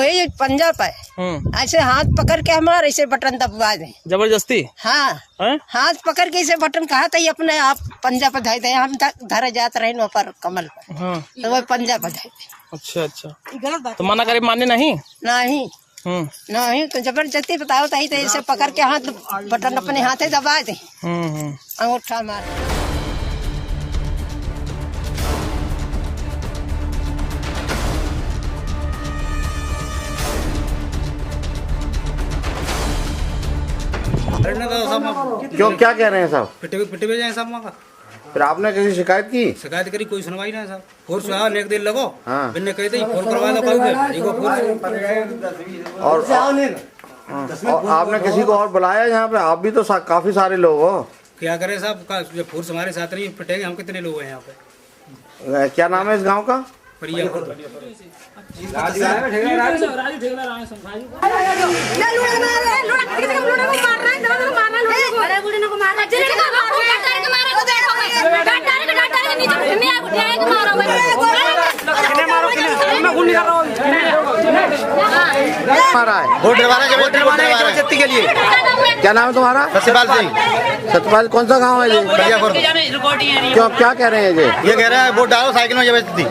वही पंजा पे ऐसे हाथ पकड़ के हमारे ऐसे बटन दबवा दे जबरदस्ती। हाँ हाथ पकड़ के ऐसे बटन कहा था अपने आप पंजा पे धाई दे, हम धरे जाते रहे वहाँ पर कमल पे, तो वही पंजा पे धाई दे। अच्छा अच्छा, तो मना करे माने नहीं नहीं तो जबरदस्ती बताओ तो ऐसे पकड़ के हाथ बटन अपने हाथे दबा दे, अंगूठा मार। क्यों, क्या कह रहे हैं साहब? पिटे भी जाए साहब वहाँ का। फिर आपने किसी शिकायत की? शिकायत करी, कोई सुनवाई नहीं साहब। फोर्स आया नेक दिल लगो, बिन्ने कही थी फोन करवा दो और आपने किसी को और बुलाया यहाँ पे? आप भी तो काफी सारे लोग हो। क्या करें साहब, जब फोर्स हमारे साथ नहीं पिटेंगे, हम कितने लोग हैं यहाँ पे? क्या नाम है इस गाँव का? वोट डलवाना के लिए। क्या नाम है तुम्हारा? सत्यपाल सिंह। सत्यपाल, कौन सा गाँव है ये? क्यों, क्या कह रहे हैं ये कह रहा है वोट डालो, साइकिल में जबरदस्ती।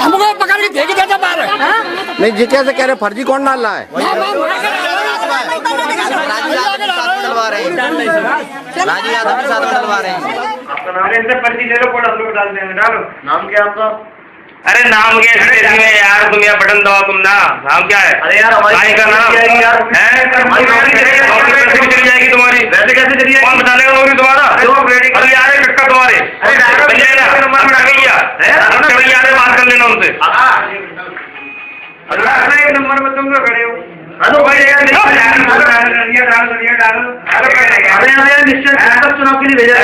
हमको पकड़ के फेंक देता बाहर। नहीं जी, कैसे कह रहे फर्जी कौन डाल रहा है? राजू यादव के साथ डलवा रहे हैं। आपका नाम है, पर्ची ले लो, हम लोग डाल देंगे। डालो। नाम क्या आपका? अरे नाम क्या है यार, तुम यार बटन दबाओ तुम ना। नाम क्या है? अरे यार हमारी का नाम है, चली जाएगी तुम्हारी। वैसे कैसे चली जाएगी? कौन बताने का नौकरी तुम्हारा? अरे यार कक्का तुम्हारे बात कर लेना उनसे। एक नंबर में तुम लोग खड़े हो। चुनाव के लिए भेजा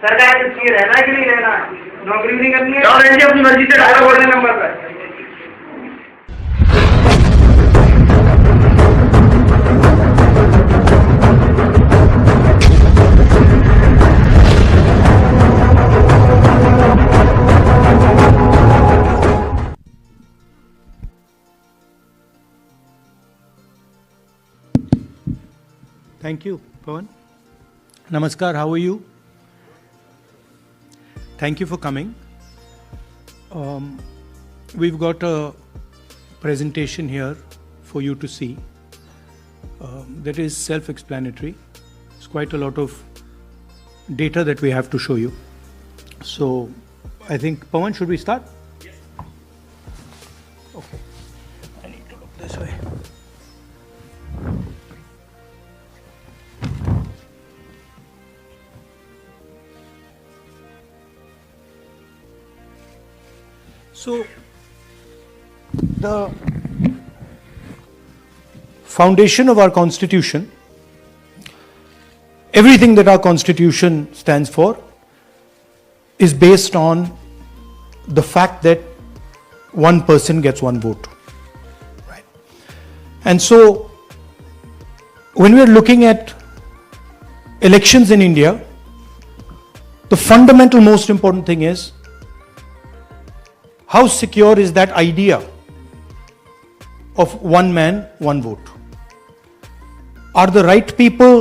सरकार रहना है कि नहीं रहना, नौकरी नहीं करनी है और अपनी मर्जी से ढाई बोलने नंबर पर। Thank you, Pawan. Namaskar, how are you? Thank you for coming. We've got a presentation here for you to see that is self-explanatory. It's quite a lot of data that we have to show you. So, I think, Pawan, should we start? Yes. Okay. I need to look this way. So, the foundation of our constitution, everything that our constitution stands for, is based on the fact that one person gets one vote. Right? And so, when we are looking at elections in India, the fundamental most important thing is how secure is that idea of one man, one vote? Are the right people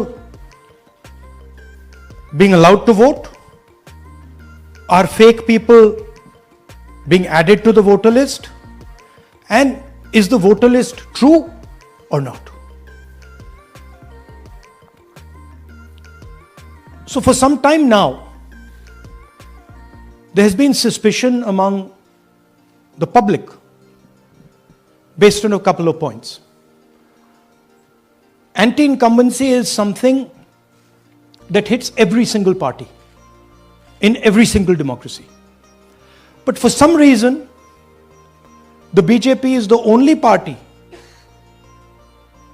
being allowed to vote? Are fake people being added to the voter list? And is the voter list true or not? So for some time now, there has been suspicion among the public based on a couple of points. Anti-incumbency is something that hits every single party in every single democracy. But for some reason, the BJP is the only party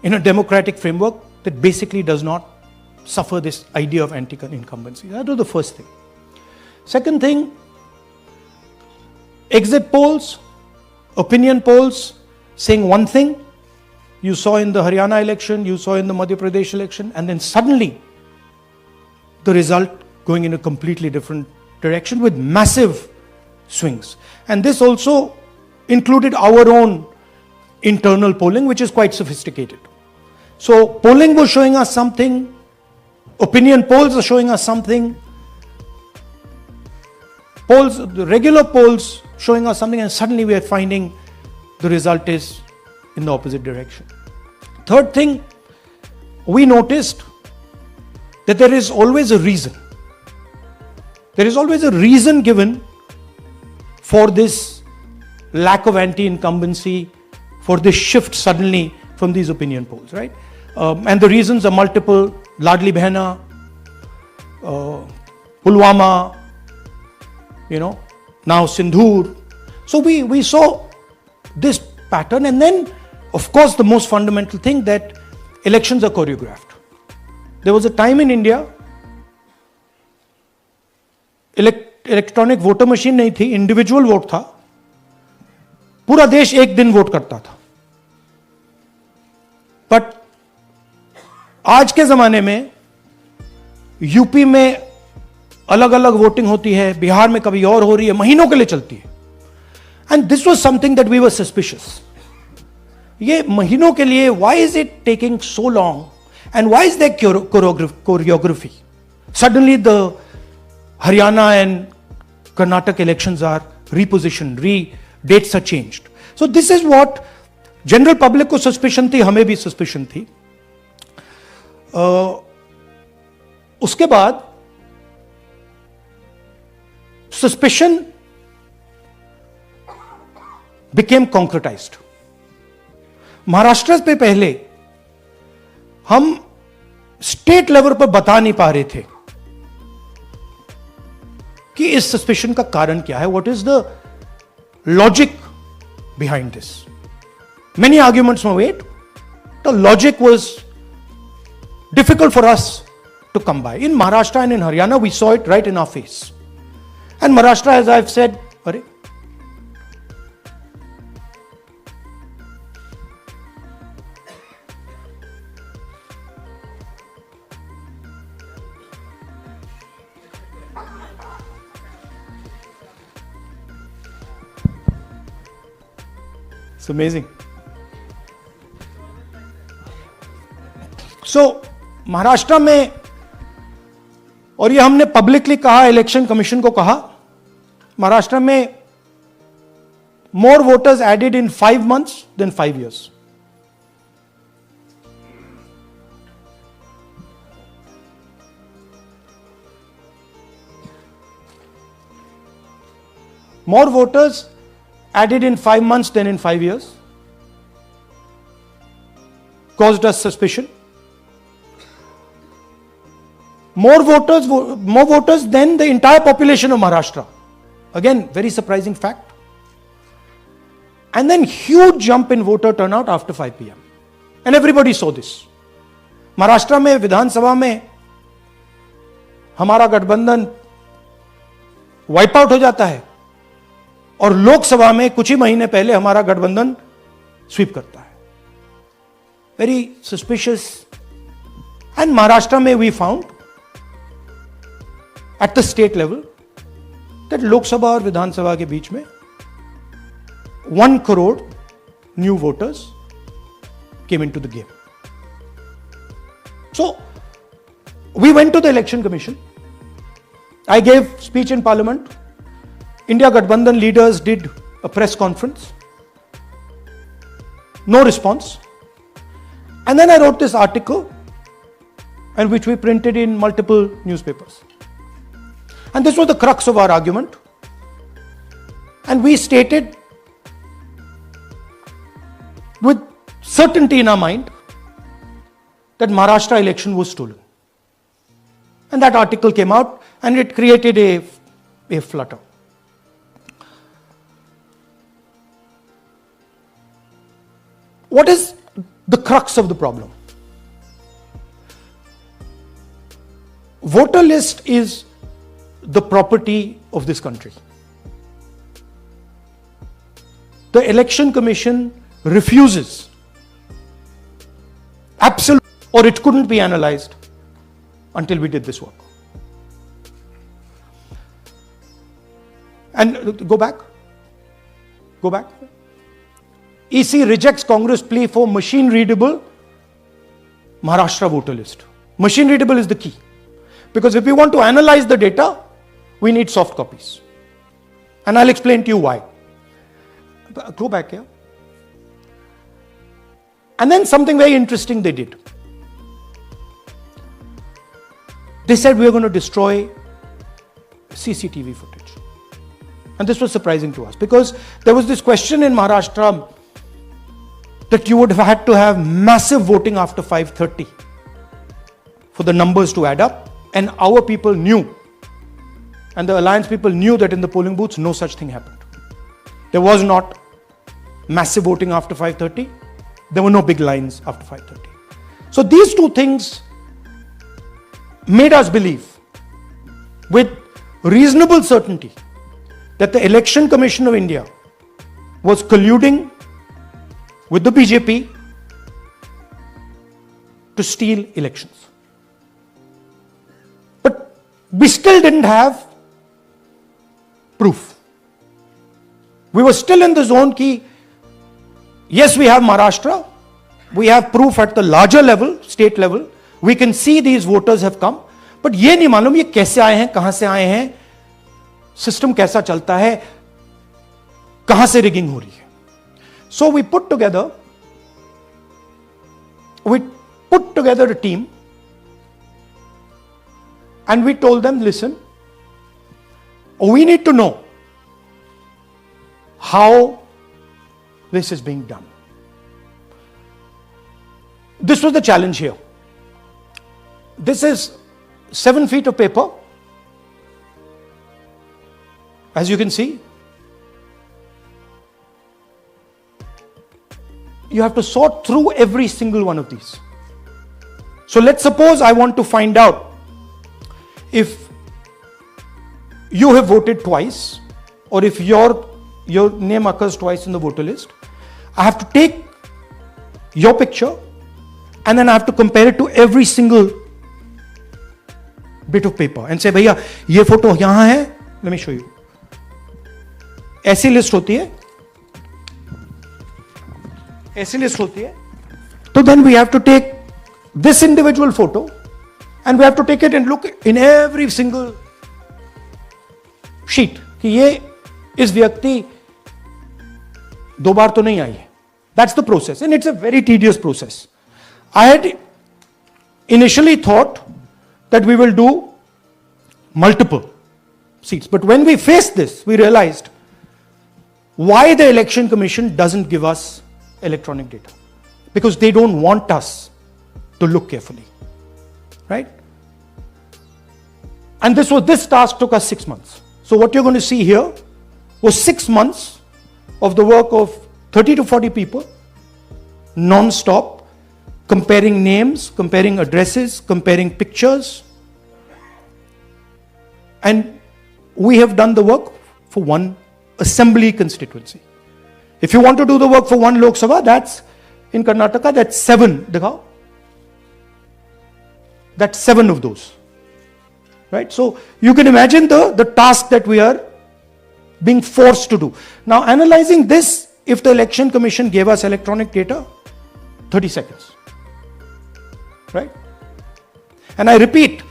in a democratic framework that basically does not suffer this idea of anti-incumbency. That was the first thing. Second thing, exit polls, opinion polls saying one thing. You saw in the Haryana election, you saw in the Madhya Pradesh election, and then suddenly the result going in a completely different direction with massive swings. And this also included our own internal polling, which is quite sophisticated. So polling was showing us something, opinion polls are showing us something, polls, the regular polls showing us something, and suddenly we are finding the result is in the opposite direction. Third thing, we noticed that there is always a reason. There is always a reason given for this lack of anti-incumbency, for this shift suddenly from these opinion polls, right? And the reasons are multiple. Ladli Behna, Pulwama, now Sindhur. So we saw this pattern, and then of course the most fundamental thing, that elections are choreographed. There was a time in India, electronic voter machine नहीं थी, individual vote था, पूरा देश एक दिन vote करता था. But आज के जमाने में यूपी में अलग अलग वोटिंग होती है, बिहार में कभी और हो रही है, महीनों के लिए चलती है. And this was something that we were suspicious. ये महीनों के लिए, why is it taking so long and why is there choreography? Suddenly the Haryana and Karnataka elections are repositioned, dates are changed. So this is what general public को suspicion थी, हमें भी suspicion थी. उसके बाद suspicion became concretized. महाराष्ट्र पे पहले हम स्टेट लेवल पर बता नहीं पा रहे थे कि इस सस्पेशन का कारण क्या है, what is the logic behind this. Many arguments were made. The logic was difficult for us to come by. In Maharashtra and in Haryana we saw it right in our face. And Maharashtra, as I have said, अरे It's amazing. So, Maharashtra में, और ये हमने publicly कहा, election commission को कहा, महाराष्ट्र में more voters added in 5 months than 5 years. More voters added in 5 months than in 5 years, caused us suspicion. More voters than the entire population of Maharashtra. Again, very surprising fact. And then huge jump in voter turnout after 5 p.m. And everybody saw this. Maharashtra में विधानसभा में हमारा गठबंधन wipe out हो जाता है, और लोकसभा में कुछ ही महीने पहले हमारा गठबंधन स्वीप करता है. Very suspicious. एंड महाराष्ट्र में we found at the state level that Lok Sabha और विधानसभा के बीच में 1 crore new voters came into the game. So we went to the election commission. I gave speech in parliament. India Gathbandhan leaders did a press conference. No response. And then I wrote this article, and which we printed in multiple newspapers. And this was the crux of our argument. And we stated with certainty in our mind that Maharashtra election was stolen. And that article came out, and it created a flutter. What is the crux of the problem? Voter list is the property of this country. the Election Commission refuses. Absolutely. Or it couldn't be analyzed until we did this work. And go back. EC rejects Congress plea for machine readable Maharashtra voter list. Machine readable is the key. Because if we want to analyze the data, we need soft copies. And I'll explain to you why. Go back here. And then something very interesting they did. They said we are going to destroy CCTV footage. And this was surprising to us because there was this question in Maharashtra that you would have had to have massive voting after 5:30 for the numbers to add up. And our people knew, and the alliance people knew that in the polling booths, no such thing happened. There was not massive voting after 5:30. There were no big lines after 5:30. So these two things made us believe with reasonable certainty that the Election Commission of India was colluding with the BJP to steal elections. But we still didn't have proof. We were still in the zone ki, yes, we have Maharashtra, we have proof at the larger level, state level, we can see these voters have come, but ये नहीं मालूम ये कैसे आए हैं, कहां से आए हैं, सिस्टम कैसा चलता है, कहां से रिगिंग हो रही है. So we put together a team and we told them, listen, we need to know how this is being done. This was the challenge here. This is 7 feet of paper. As you can see, you have to sort through every single one of these. So let's suppose I want to find out if you have voted twice or if your name occurs twice in the voter list. I have to take your picture and then I have to compare it to every single bit of paper and say, भैया ये photo यहां है, let me show you. ऐसी list होती है, ऐसी list होती है. So then we have to take this individual photo and we have to take it and look in every single sheet कि ये इस व्यक्ति दो बार तो नहीं आई है. That's the process and it's a very tedious process. I had initially thought that we will do multiple seats, but when we faced this, we realized why the Election Commission doesn't give us electronic data, because they don't want us to look carefully, right? And this task took us 6 months. So what you're going to see here was 6 months of the work of 30 to 40 people, non-stop, comparing names, comparing addresses, comparing pictures. And we have done the work for one assembly constituency. If you want to do the work for one Lok Sabha, that's in Karnataka, that's 7. Dikhao. That's 7 of those. Right? So you can imagine the task that we are being forced to do. Now analyzing this, if the Election Commission gave us electronic data, 30 seconds. Right? And I repeat,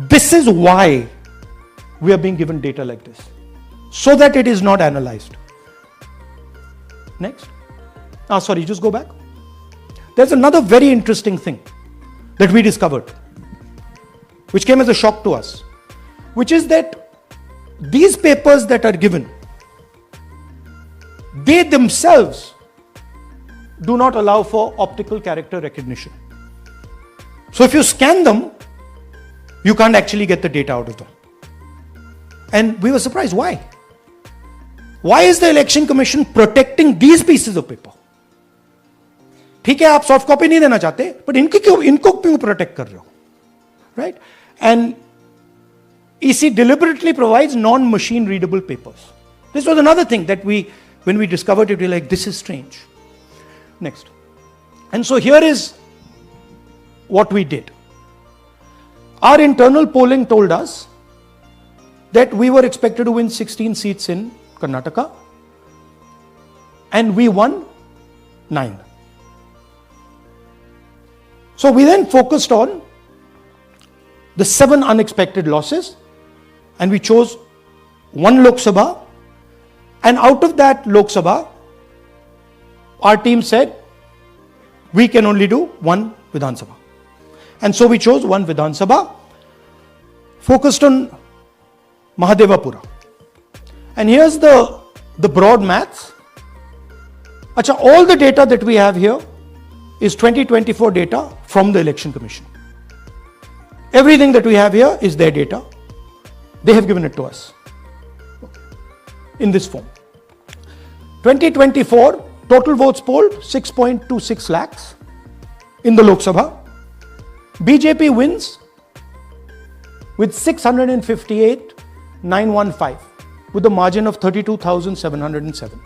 this is why we are being given data like this, so that it is not analyzed. Next. Sorry, just go back. There's another very interesting thing that we discovered, which came as a shock to us, which is that these papers that are given, they themselves do not allow for optical character recognition. So if you scan them, you can't actually get the data out of them. And we were surprised. Why? Why is the Election Commission protecting these pieces of paper? ठीक है, आप soft copy नहीं देना चाहते, but इनको क्यों protect कर रहे हो? Right? And EC deliberately provides non-machine readable papers. This was another thing that we when we discovered it, we were like, this is strange. Next. And so here is what we did. Our internal polling told us that we were expected to win 16 seats in Karnataka, and we won 9. So we then focused on the 7 unexpected losses, and we chose 1 Lok Sabha, and out of that Lok Sabha, our team said we can only do 1 Vidhan Sabha. And so we chose 1 Vidhan Sabha, focused on Mahadevapura. And here's the broad maths. Achha, all the data that we have here is 2024 data from the Election Commission. Everything that we have here is their data. They have given it to us in this form. 2024 total votes polled 6.26 lakhs in the Lok Sabha. BJP wins with 658,915 with a margin of 32,707.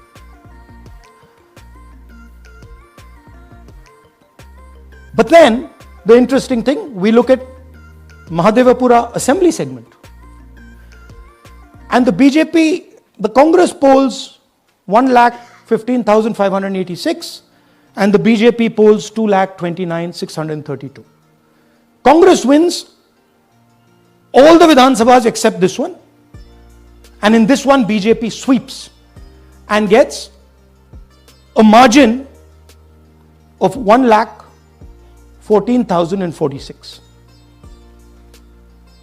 But then the interesting thing, we look at Mahadevapura assembly segment, and the BJP, the Congress polls 1,15,586 and the BJP polls 2,29,632. Congress wins all the Vidhan Sabhas except this one, and in this one BJP sweeps and gets a margin of 1,14,046.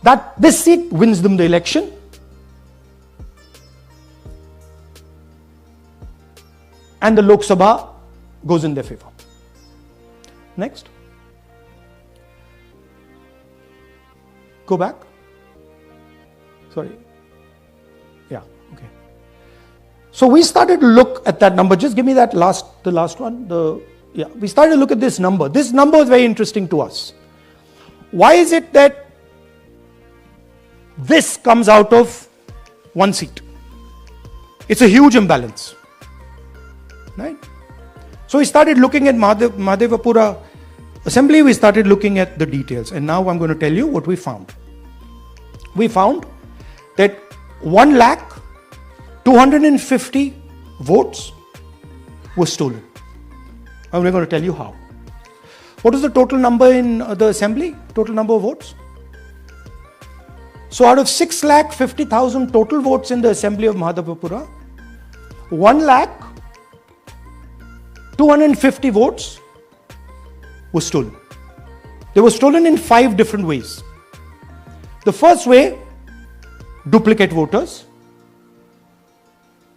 That this seat wins them the election. And the Lok Sabha goes in their favor. Next. Go back. Sorry. Yeah, okay. So we started to look at that number. Just give me that the last one. We started to look at this number. This number is very interesting to us. Why is it that this comes out of 1 seat? It's a huge imbalance. Right? So we started looking at Mahadevapura assembly, we started looking at the details, and now I'm going to tell you what we found. We found that 1,250,000 votes were stolen. And we're going to tell you how. What is the total number in the assembly? Total number of votes? So out of 6,50,000 total votes in the assembly of Mahadevapura, 1,250,000 votes were stolen. They were stolen in 5 different ways. The first way, duplicate voters.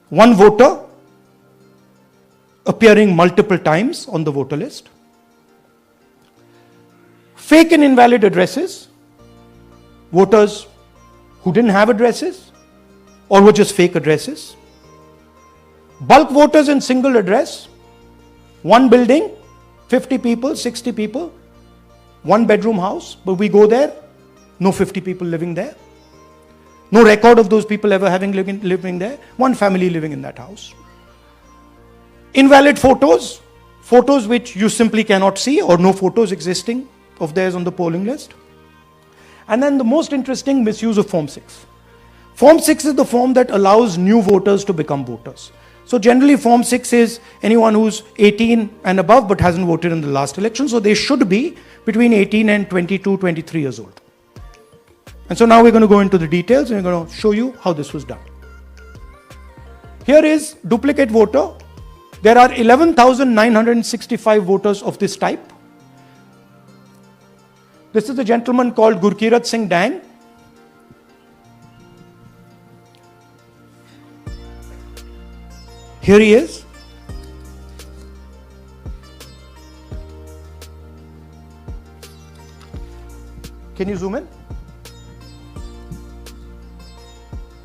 One voter appearing multiple times on the voter list. Fake and invalid addresses. Voters who didn't have addresses or were just fake addresses. Bulk voters in single address. One building, 50 people, 60 people, 1 bedroom house, but we go there, no 50 people living there. No record of those people ever having living there. 1 family living in that house. Invalid photos, photos which you simply cannot see or no photos existing of theirs on the polling list. And then the most interesting, misuse of Form 6. Form 6 is the form that allows new voters to become voters. So generally Form 6 is anyone who's 18 and above but hasn't voted in the last election. So they should be between 18 and 22, 23 years old. And so now we're going to go into the details and we're going to show you how this was done. Here is duplicate voter. There are 11,965 voters of this type. This is a gentleman called Gurkirat Singh Dang. Here he is. Can you zoom in?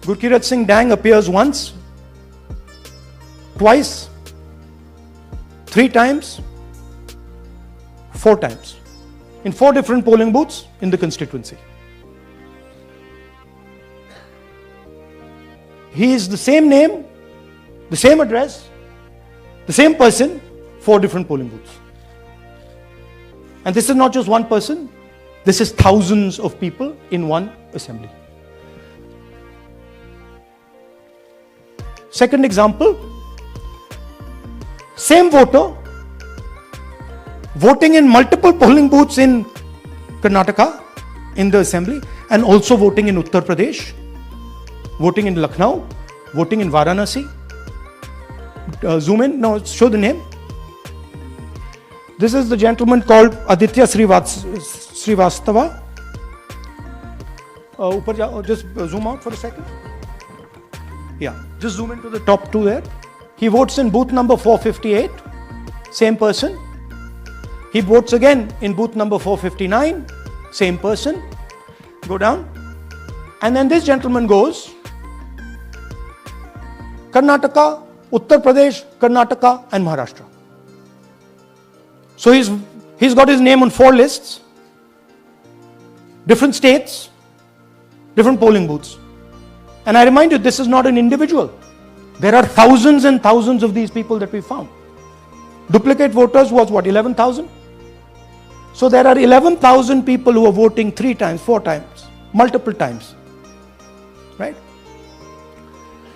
Gurkirat Singh Dang appears once, twice, 3 times, 4 times in 4 different polling booths in the constituency. He is the same name, the same address, The same person, 4 different polling booths. And this is not just one person, this is thousands of people in one assembly. Second example, same voter voting in multiple polling booths in Karnataka in the assembly, and also voting in Uttar Pradesh, voting in Lucknow, voting in Varanasi. Zoom in, no, show the name. This is the gentleman called Aditya Srivastava. Just zoom out for a second. Yeah, just zoom into the top 2 there. He votes in booth number 458, same person. He votes again in booth number 459, same person. Go down. And then this gentleman goes Karnataka, Uttar Pradesh, Karnataka and Maharashtra. So he's got his name on 4 lists, different states, different polling booths. And I remind you, this is not an individual. There are thousands and thousands of these people that we found. Duplicate voters was what, 11,000? So there are 11,000 people who are voting 3 times, 4 times, multiple times. Right?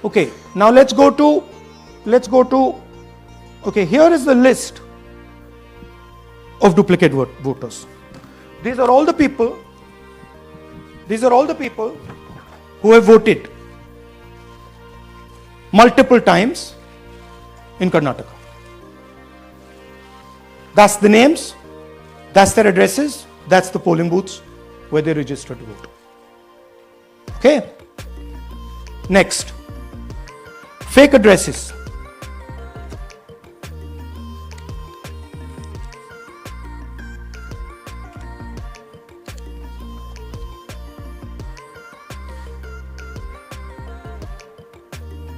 Okay, now let's go to, okay, here is the list of duplicate voters. These are all the people who have voted multiple times in Karnataka. That's the names, that's their addresses, that's the polling booths where they registered to vote. Okay? Next, fake addresses.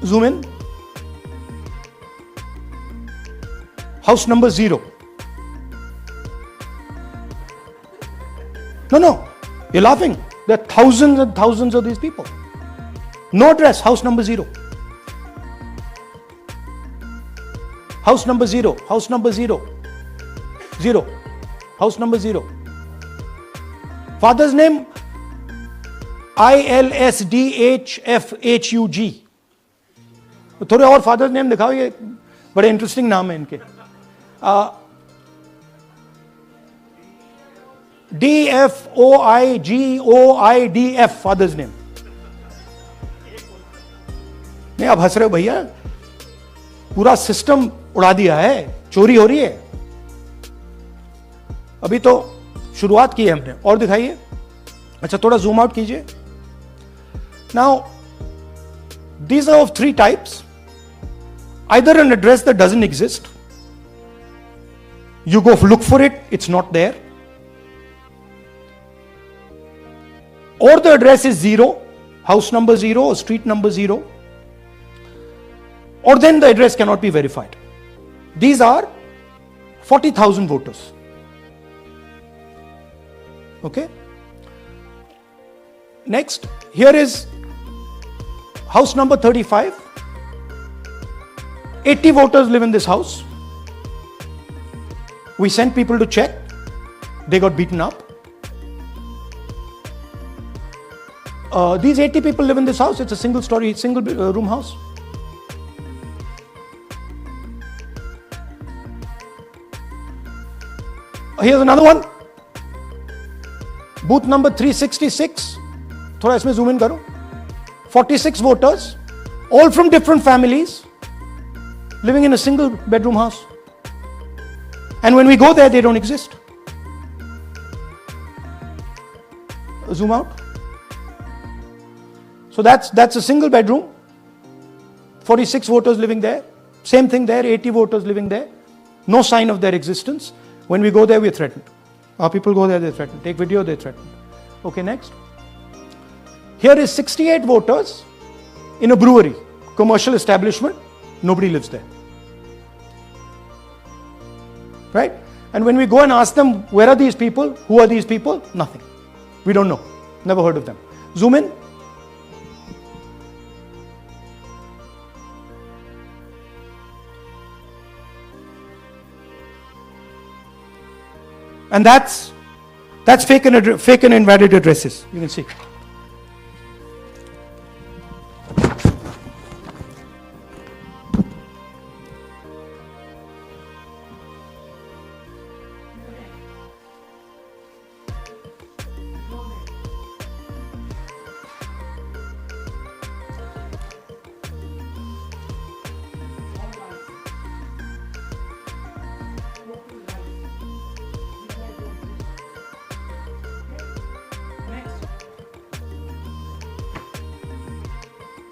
Zoom in. House number 0. No, you're laughing. There are thousands and thousands of these people. No address, house number 0. House number 0, house number 0. 0, house number 0. Father's name, ILSDHFHUG. थोड़े और father's name दिखाओ, ये बड़े interesting नाम है इनके. DFOIGOIDF father's name. नहीं, आप हंस रहे हो भैया, पूरा सिस्टम उड़ा दिया है, चोरी हो रही है. अभी तो शुरुआत की है हमने, और दिखाइए. अच्छा, थोड़ा जूम आउट कीजिए. Now these are of 3 types. Either an address that doesn't exist, you go look for it, it's not there, or the address is 0, house number 0 or street number 0, or then the address cannot be verified. These are 40,000 voters. Okay. Next, here is house number 35. 80 voters live in this house. We sent people to check. They got beaten up. These 80 people live in this house. It's a single room house. Here's another one. Booth number 366. थोड़ा इसमें zoom in करो. 46 voters, all from different families, living in a single bedroom house. And when we go there, they don't exist. Zoom out. So that's a single bedroom, 46 voters living there. Same thing there, 80 voters living there. No sign of their existence. When we go there, we're threatened. Our people go there, they're threatened. Take video, they're threatened. Okay, next. Here is 68 voters in a brewery, commercial establishment. Nobody lives there. Right? And when we go and ask them, where are these people? Who are these people? Nothing. We don't know. Never heard of them. Zoom in. And that's fake and invalid addresses. You can see.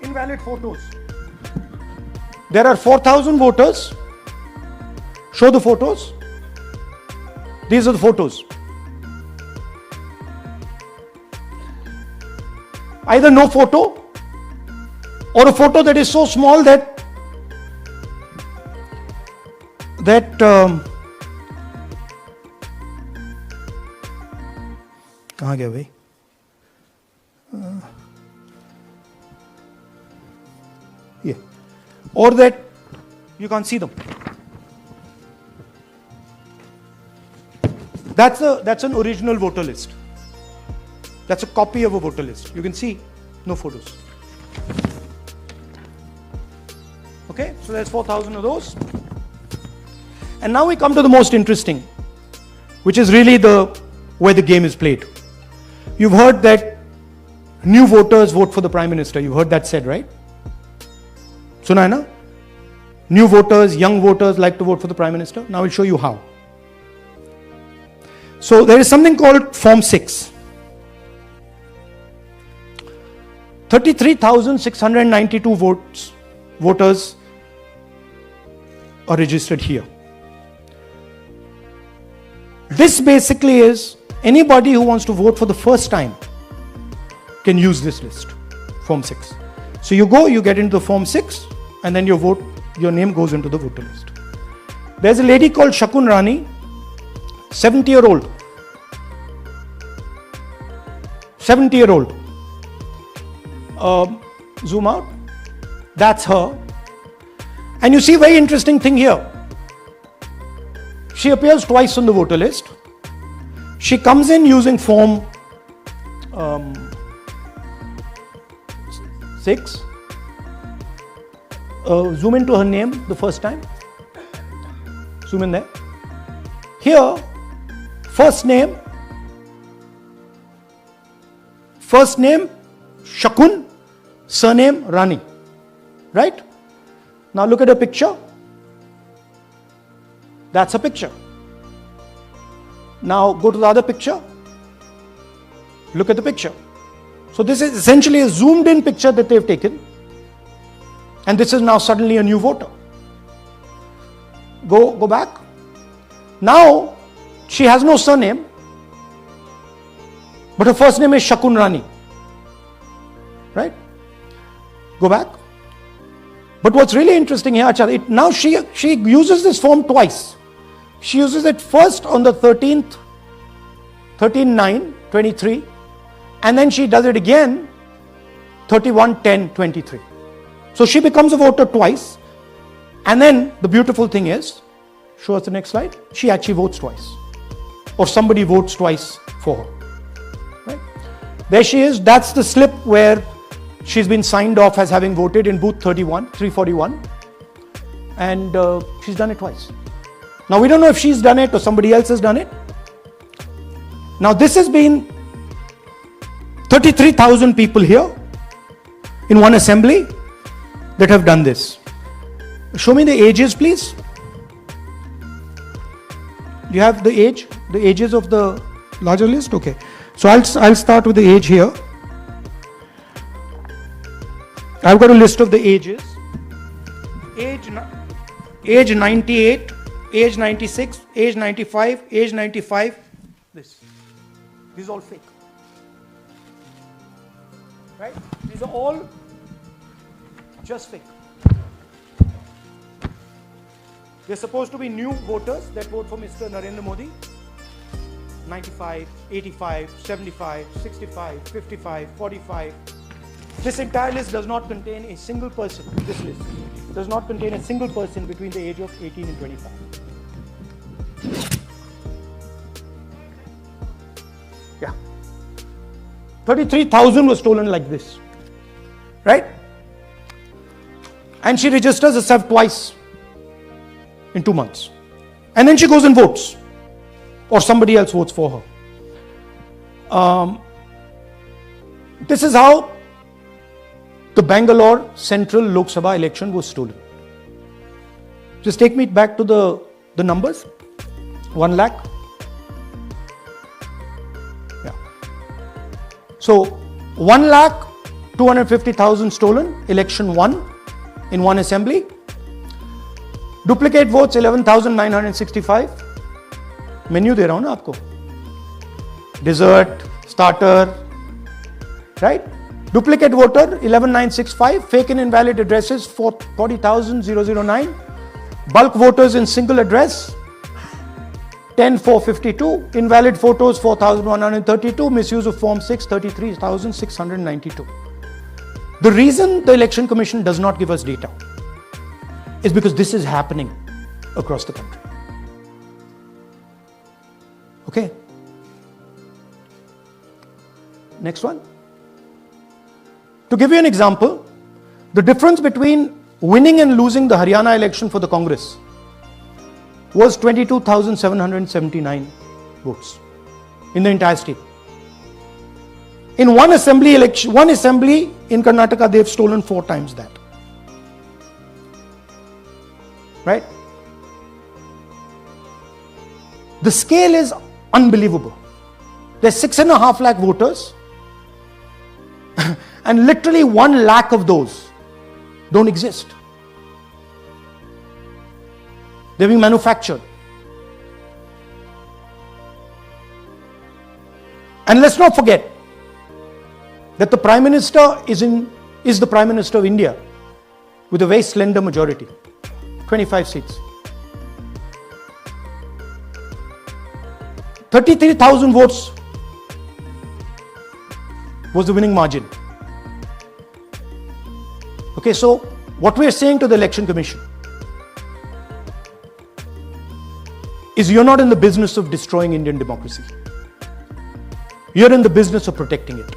Invalid photos. There are 4,000 voters. Show the photos. These are the photos. Either no photo or a photo that is so small that कहाँ गया भाई? Yeah. Or that you can't see them. That's an original voter list. That's a copy of a voter list. You can see no photos. Okay, so there's 4,000 of those. And now we come to the most interesting, which is really where the game is played. You've heard that new voters vote for the Prime Minister. You've heard that said, right? Suna hai na? New voters, young voters like to vote for the Prime Minister. Now I'll show you how. So there is something called Form 6. 33,692 voters are registered here. This basically is anybody who wants to vote for the first time can use this list, Form 6. So you go, you get into the Form 6, and then your name goes into the voter list. There's a lady called Shakun Rani, 70-year-old. 70-year-old. Zoom out. That's her. And you see very interesting thing here. She appears twice on the voter list. She comes in using Form 6. Zoom into her name the first time. Zoom in there. Here, first name Shakun, surname Rani. Right? Now look at her picture. That's a picture. Now go to the other picture. Look at the picture. So this is essentially a zoomed in picture that they've taken. And this is now suddenly a new voter. Go back. Now she has no surname, but her first name is Shakun Rani. Right? Go back. But what's really interesting here, now she uses this form twice. She uses it first on the 13/9/23, and then she does it again 31/10/23. So she becomes a voter twice, and then the beautiful thing is, show us the next slide, she actually votes twice, or somebody votes twice for her. Right? There she is. That's the slip where she's been signed off as having voted in booth 341, and she's done it twice. Now we don't know if she's done it or somebody else has done it. Now this has been 33,000 people here in one assembly that have done this. Show me the ages, please. Do you have the ages of the larger list? Okay. So I'll start with the age here. I've got a list of the ages. Age 98, age 96, age 95, age 95. This is all fake. Right? These are all just fake. They're supposed to be new voters that vote for Mr. Narendra Modi. 95, 85, 75, 65, 55, 45. This entire list does not contain a single person. This list does not contain a single person between the age of 18 and 25. 33,000 was stolen like this. Right? And she registers herself twice in 2 months. And then she goes and votes. Or somebody else votes for her. This is how the Bangalore Central Lok Sabha election was stolen. Just take me back to the numbers. 1 lakh. Yeah. So 1,250,000 stolen, election won in one assembly. Duplicate votes 11,965. Menu दे रहा हूं ना आपको. Dessert, starter, right? Duplicate voter 11,965. Fake and invalid addresses 40,009. Bulk voters in single address 10,452. Invalid photos 4,132. Misuse of Form 6 33,692. The reason the Election Commission does not give us data is because this is happening across the country. Okay. Next one. To give you an example, the difference between winning and losing the Haryana election for the Congress was 22,779 votes in the entire state. In one assembly election, one assembly in Karnataka, they've stolen 4 times that. Right? The scale is unbelievable. There's 6.5 lakh voters, and literally 1 lakh of those don't exist. They're being manufactured. And let's not forget that the Prime Minister is the Prime Minister of India with a very slender majority, 25 seats. 33,000 votes was the winning margin. Okay, so what we are saying to the Election Commission is you're not in the business of destroying Indian democracy. You're in the business of protecting it.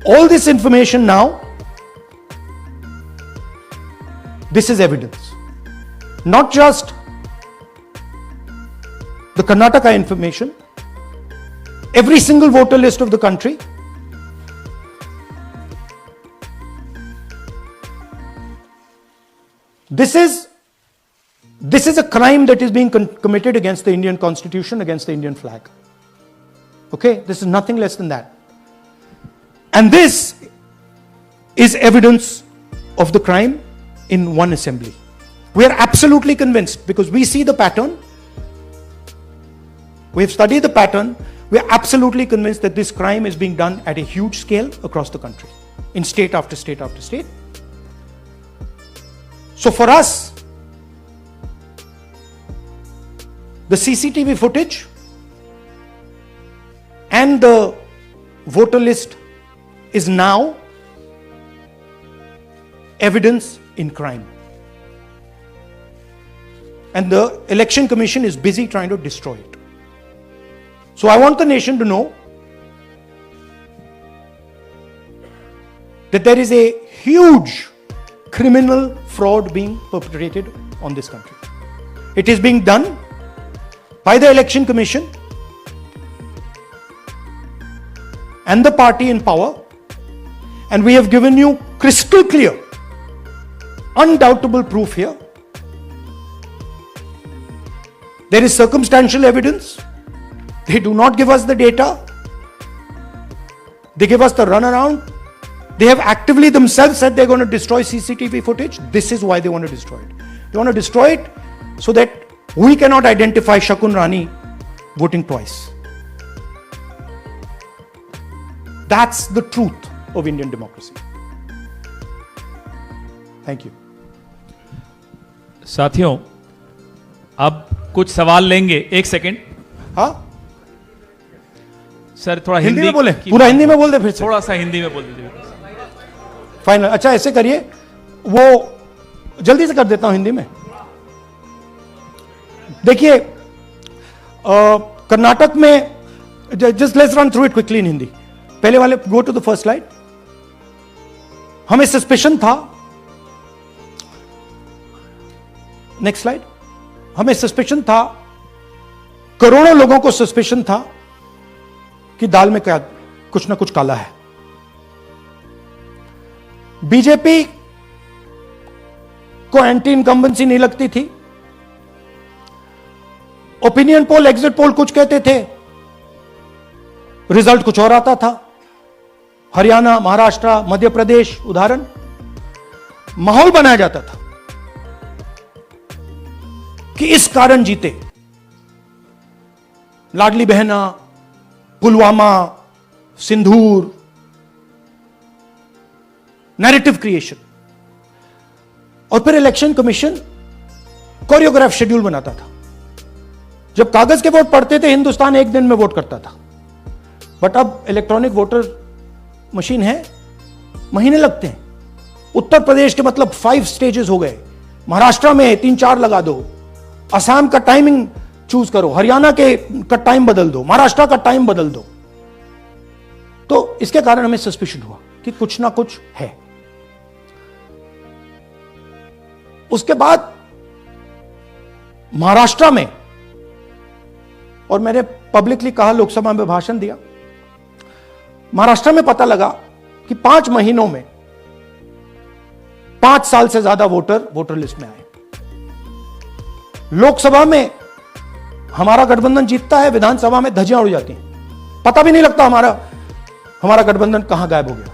All this information now, this is evidence. Not just the Karnataka information, every single voter list of the country. This is a crime that is being committed against the Indian Constitution, against the Indian flag. Okay, this is nothing less than that. And this is evidence of the crime in one assembly. We are absolutely convinced because we see the pattern. We have studied the pattern. We are absolutely convinced that this crime is being done at a huge scale across the country, in state after state after state. So for us, the CCTV footage and the voter list is now evidence in crime. And the Election Commission is busy trying to destroy it. So I want the nation to know that there is a huge criminal fraud being perpetrated on this country. It is being done by the Election Commission and the party in power, and we have given you crystal clear, undoubtable proof here. There is circumstantial evidence. They do not give us the data. They give us the runaround. They have actively themselves said they're going to destroy CCTV footage. This is why they want to destroy it. They want to destroy it so that we cannot identify Shakun Rani voting twice. That's the truth of Indian democracy. Thank you. साथियों, अब कुछ सवाल लेंगे. 1 second. हाँ sir, थोड़ा हिंदी में बोले, पूरा हिंदी में बोल दे फिर से. थोड़ा सा हिंदी में बोल दीजिए. फाइनल. अच्छा ऐसे करिए, वो जल्दी से कर देता हूं हिंदी में. देखिए, कर्नाटक में just let's run through it quickly in Hindi. पहले वाले go to the first slide. हमें सस्पेशन था, नेक्स्ट स्लाइड. हमें सस्पेशन था, करोड़ों लोगों को सस्पेशन था कि दाल में क्या कुछ ना कुछ काला है. बीजेपी को एंटी इनकम्बेंसी नहीं लगती थी. ओपिनियन पोल, एग्जिट पोल कुछ कहते थे, रिजल्ट कुछ और आता था. हरियाणा, महाराष्ट्र, मध्य प्रदेश उदाहरण. माहौल बनाया जाता था कि इस कारण जीते. लाडली बहना, पुलवामा, सिंदूर, नैरेटिव क्रिएशन. और फिर इलेक्शन कमीशन कोरियोग्राफ शेड्यूल बनाता था. जब कागज के वोट पड़ते थे, हिंदुस्तान एक दिन में वोट करता था. बट अब इलेक्ट्रॉनिक वोटर मशीन है, महीने लगते हैं. उत्तर प्रदेश के मतलब 5 स्टेजेस हो गए. महाराष्ट्र में 3-4 लगा दो. असम का टाइमिंग चूज करो, हरियाणा के का टाइम बदल दो, महाराष्ट्र का टाइम बदल दो. तो इसके कारण हमें सस्पिशन हुआ कि कुछ ना कुछ है. उसके बाद महाराष्ट्र में, और मैंने पब्लिकली कहा, लोकसभा में भाषण दिया, महाराष्ट्र में पता लगा कि 5 महीनों में 5 साल से ज्यादा वोटर लिस्ट में आए. लोकसभा में हमारा गठबंधन जीतता है, विधानसभा में धज्जियां उड़ जाती हैं. पता भी नहीं लगता हमारा गठबंधन कहां गायब हो गया.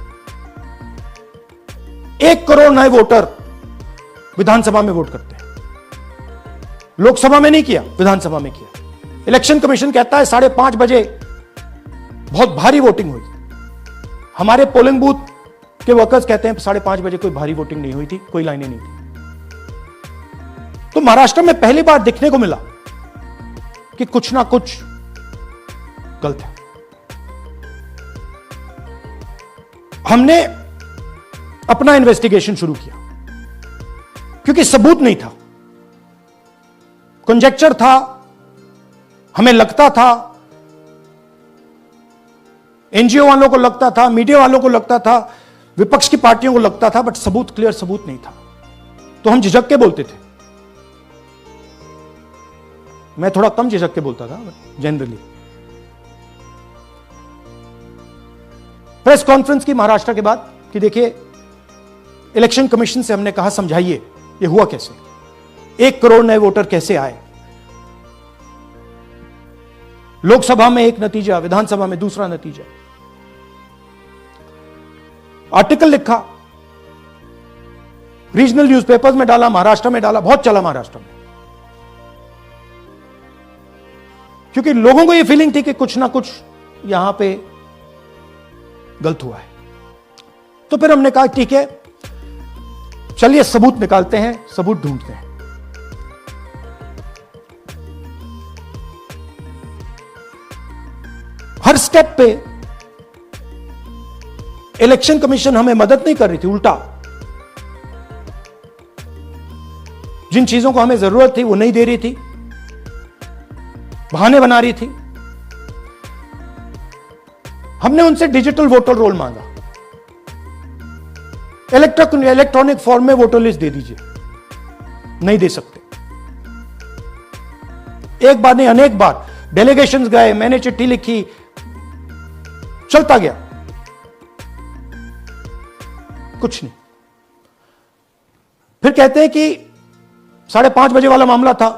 1 करोड़ नए वोटर विधानसभा में वोट करते हैं. लोकसभा में नहीं किया, विधानसभा में किया. इलेक्शन कमीशन कहता है 5:30 बजे बहुत भारी वोटिंग हुई. हमारे पोलिंग बूथ के वर्कर्स कहते हैं 5:30 बजे कोई भारी वोटिंग नहीं हुई थी, कोई लाइनें नहीं थी. तो महाराष्ट्र में पहली बार देखने को मिला कि कुछ ना कुछ गलत है. हमने अपना इन्वेस्टिगेशन शुरू किया क्योंकि सबूत नहीं था, कंजेक्चर था. हमें लगता था, एनजीओ वालों को लगता था, मीडिया वालों को लगता था, विपक्ष की पार्टियों को लगता था, बट सबूत, क्लियर सबूत नहीं था. तो हम झिझक के बोलते थे. मैं थोड़ा कम झिझक के बोलता था जनरली. प्रेस कॉन्फ्रेंस की महाराष्ट्र के बाद कि देखिए, इलेक्शन कमीशन से हमने कहा समझाइए ये हुआ कैसे, 1 करोड़ नए वोटर कैसे आए. लोकसभा में एक नतीजा, विधानसभा में दूसरा नतीजा. आर्टिकल लिखा, रीजनल न्यूज़पेपर्स में डाला, महाराष्ट्र में डाला, बहुत चला महाराष्ट्र में. क्योंकि लोगों को यह फीलिंग थी कि कुछ ना कुछ यहां पे गलत हुआ है. तो फिर हमने कहा ठीक है, चलिए सबूत निकालते हैं, सबूत ढूंढते हैं. हर स्टेप पे इलेक्शन कमीशन हमें मदद नहीं कर रही थी, उल्टा जिन चीजों को हमें जरूरत थी वो नहीं दे रही थी, बहाने बना रही थी. हमने उनसे डिजिटल वोटर रोल मांगा, इलेक्ट्रॉनिक फॉर्म में वोटर लिस्ट दे दीजिए. नहीं दे सकते. एक बार नहीं, अनेक बार डेलीगेशंस गए, मैंने चिट्ठी लिखी, चलता गया, कुछ नहीं. फिर कहते हैं कि 5:30 बजे वाला मामला था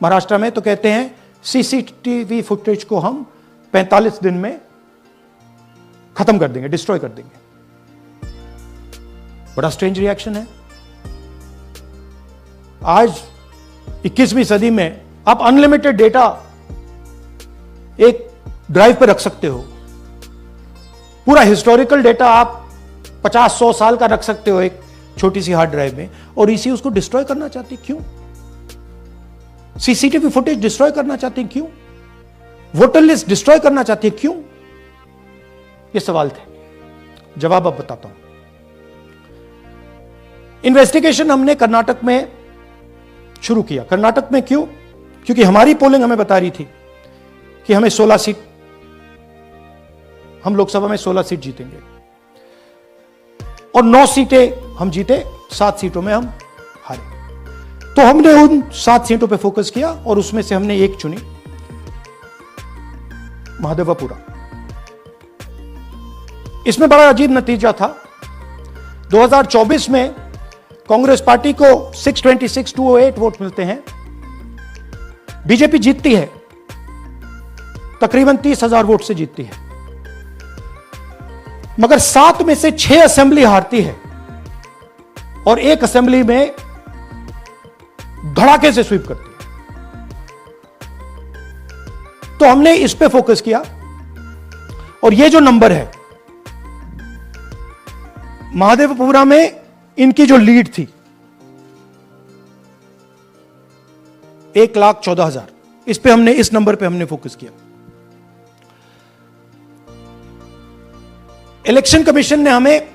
महाराष्ट्र में, तो कहते हैं सीसीटीवी फुटेज को हम 45 दिन में खत्म कर देंगे, डिस्ट्रॉय कर देंगे. बड़ा स्ट्रेंज रिएक्शन है. आज 21वीं सदी में आप अनलिमिटेड डेटा एक ड्राइव पर रख सकते हो. पूरा हिस्टोरिकल डेटा आप 50-100 साल का रख सकते हो एक छोटी सी हार्ड ड्राइव में, और इसी उसको डिस्ट्रॉय करना चाहते हैं. क्यों? सीसीटीवी फुटेज डिस्ट्रॉय करना चाहते हैं, क्यों? वोटर लिस्ट डिस्ट्रॉय करना चाहते हैं, क्यों? ये सवाल थे. जवाब अब बताता हूं. इन्वेस्टिगेशन हमने कर्नाटक में शुरू किया. कर्नाटक में क्यों? क्योंकि हमारी पोलिंग हमें बता रही थी कि हमें 16 सीट हम लोकसभा में 16 सीट जीतेंगे और 9 सीटें हम जीते, 7 सीटों में हम हारे। तो हमने उन 7 सीटों पे फोकस किया और उसमें से हमने एक चुनी, महादेवपुरा। इसमें बड़ा अजीब नतीजा था। 2024 में कांग्रेस पार्टी को 626-208 वोट मिलते हैं, बीजेपी जीतती है, तकरीबन 30,000 वोट से जीतती है, मगर 7 में से 6 असेंबली हारती है और 1 असेंबली में धड़ाके से स्वीप करती है। तो हमने इस पे फोकस किया और ये जो नंबर है, महादेवपुरा में इनकी जो लीड थी 1,14,000, इस पे हमने, इस नंबर पे हमने फोकस किया। इलेक्शन कमीशन ने हमें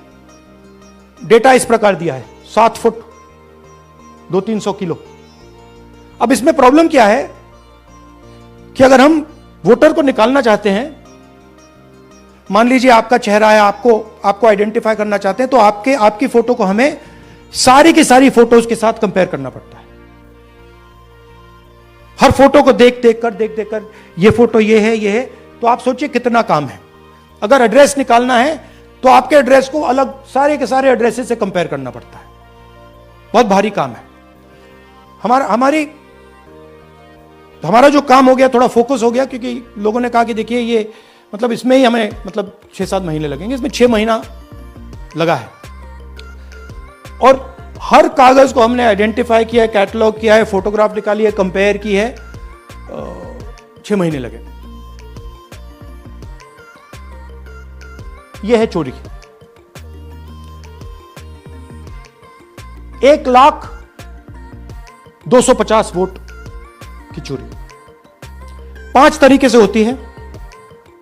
डेटा इस प्रकार दिया है, 7 फुट 200-300 किलो। अब इसमें प्रॉब्लम क्या है कि अगर हम वोटर को निकालना चाहते हैं, मान लीजिए आपका चेहरा है, आपको आइडेंटिफाई करना चाहते हैं, तो आपकी फोटो को हमें सारी की सारी फोटोज के साथ कंपेयर करना पड़ता है। हर फोटो को देख देख कर ये फोटो ये है, तो आप सोचिए कितना काम है। अगर एड्रेस निकालना है तो आपके एड्रेस को अलग सारे के सारे एड्रेसेस से कंपेयर करना पड़ता है, बहुत भारी काम है। हमारा जो काम हो गया, थोड़ा फोकस हो गया, क्योंकि लोगों ने कहा कि देखिए ये मतलब इसमें ही हमें मतलब 6-7 महीने लगेंगे, इसमें 6 महीना लगा है और हर कागज को हमने आइडेंटिफाई किया, कैटलॉग किया है, फोटोग्राफ निकाली है, कंपेयर की है, 6 महीने लगे। यह है चोरी। 1,02,50 वोट की चोरी 5 तरीके से होती है।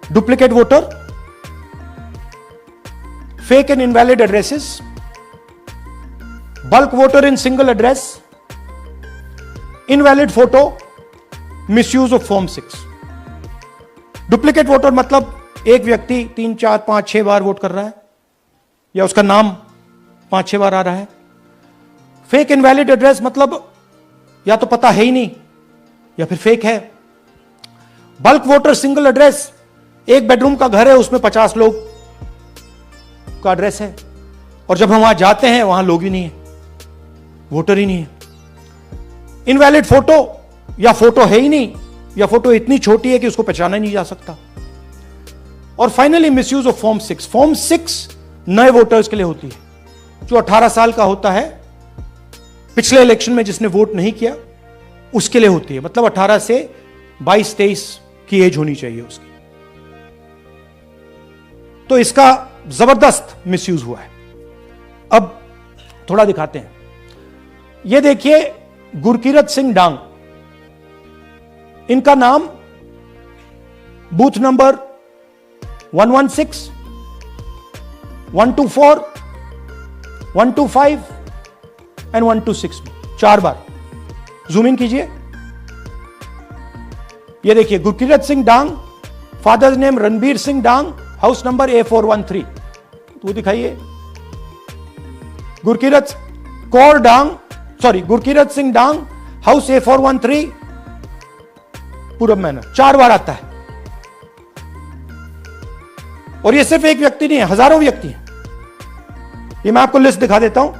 Duplicate voter, fake and invalid addresses, bulk voter in single address, invalid photo, misuse of form 6। Duplicate voter मतलब एक व्यक्ति 3, 4, 5, 6 बार वोट कर रहा है या उसका नाम 5-6 बार आ रहा है। फेक इनवैलिड एड्रेस मतलब या तो पता है ही नहीं या फिर फेक है। बल्क वोटर सिंगल एड्रेस, एक बेडरूम का घर है, उसमें 50 लोग का एड्रेस है और जब हम वहां जाते हैं वहां लोग ही नहीं है, वोटर ही नहीं है। इनवैलिड फोटो, या फोटो है ही नहीं या फोटो इतनी छोटी है कि उसको पहचाना नहीं जा सकता। और finally misuse of form 6। Form 6 नए वोटर्स के लिए होती है, जो 18 साल का होता है, पिछले इलेक्शन में जिसने वोट नहीं किया उसके लिए होती है, मतलब 18 से 22-23 की एज होनी चाहिए उसकी। तो इसका जबरदस्त मिसयूज हुआ है। अब थोड़ा दिखाते हैं। यह देखिए गुरकीरत सिंह डांग, इनका नाम बूथ नंबर 116, 124, 125 एंड 126 में 4 बार। जूम इन कीजिए। ये देखिए गुरकीरत सिंह डांग, फादर्स नेम रणबीर सिंह डांग, हाउस नंबर A413। तो दिखाइए गुरकीरत सिंह डांग, हाउस A413, पूरब मैनर। 4 बार आता है। और ये सिर्फ एक व्यक्ति नहीं है, हजारों व्यक्ति हैं। ये मैं आपको लिस्ट दिखा देता हूं।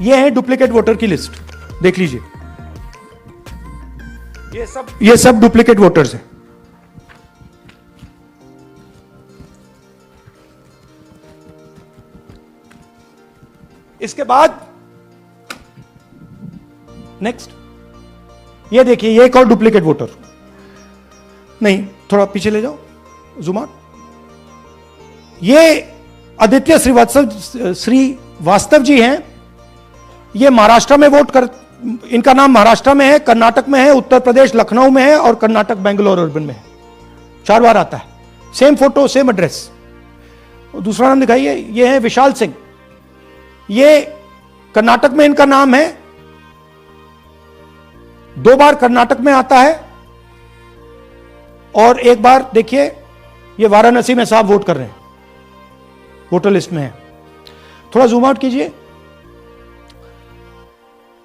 ये है डुप्लीकेट वोटर की लिस्ट, देख लीजिए। ये सब डुप्लीकेट वोटर्स हैं। इसके बाद नेक्स्ट, ये देखिए, ये एक और डुप्लीकेट वोटर। नहीं, थोड़ा पीछे ले जाओ, जूम आउट। ये आदित्य श्रीवास्तव जी हैं। ये महाराष्ट्र में वोट कर, इनका नाम महाराष्ट्र में है, कर्नाटक में है, उत्तर प्रदेश लखनऊ में है और कर्नाटक बेंगलोर अर्बन में है। 4 बार आता है। Same photo, same address. दूसरा नाम दिखाइए। ये है विशाल सिंह। ये कर्नाटक में इनका नाम है, 2 बार कर्नाटक में आता है और एक बार देखिए, ये वाराणसी में साहब वोट कर रहे हैं, वोटर लिस्ट में है। थोड़ा जूम आउट कीजिए।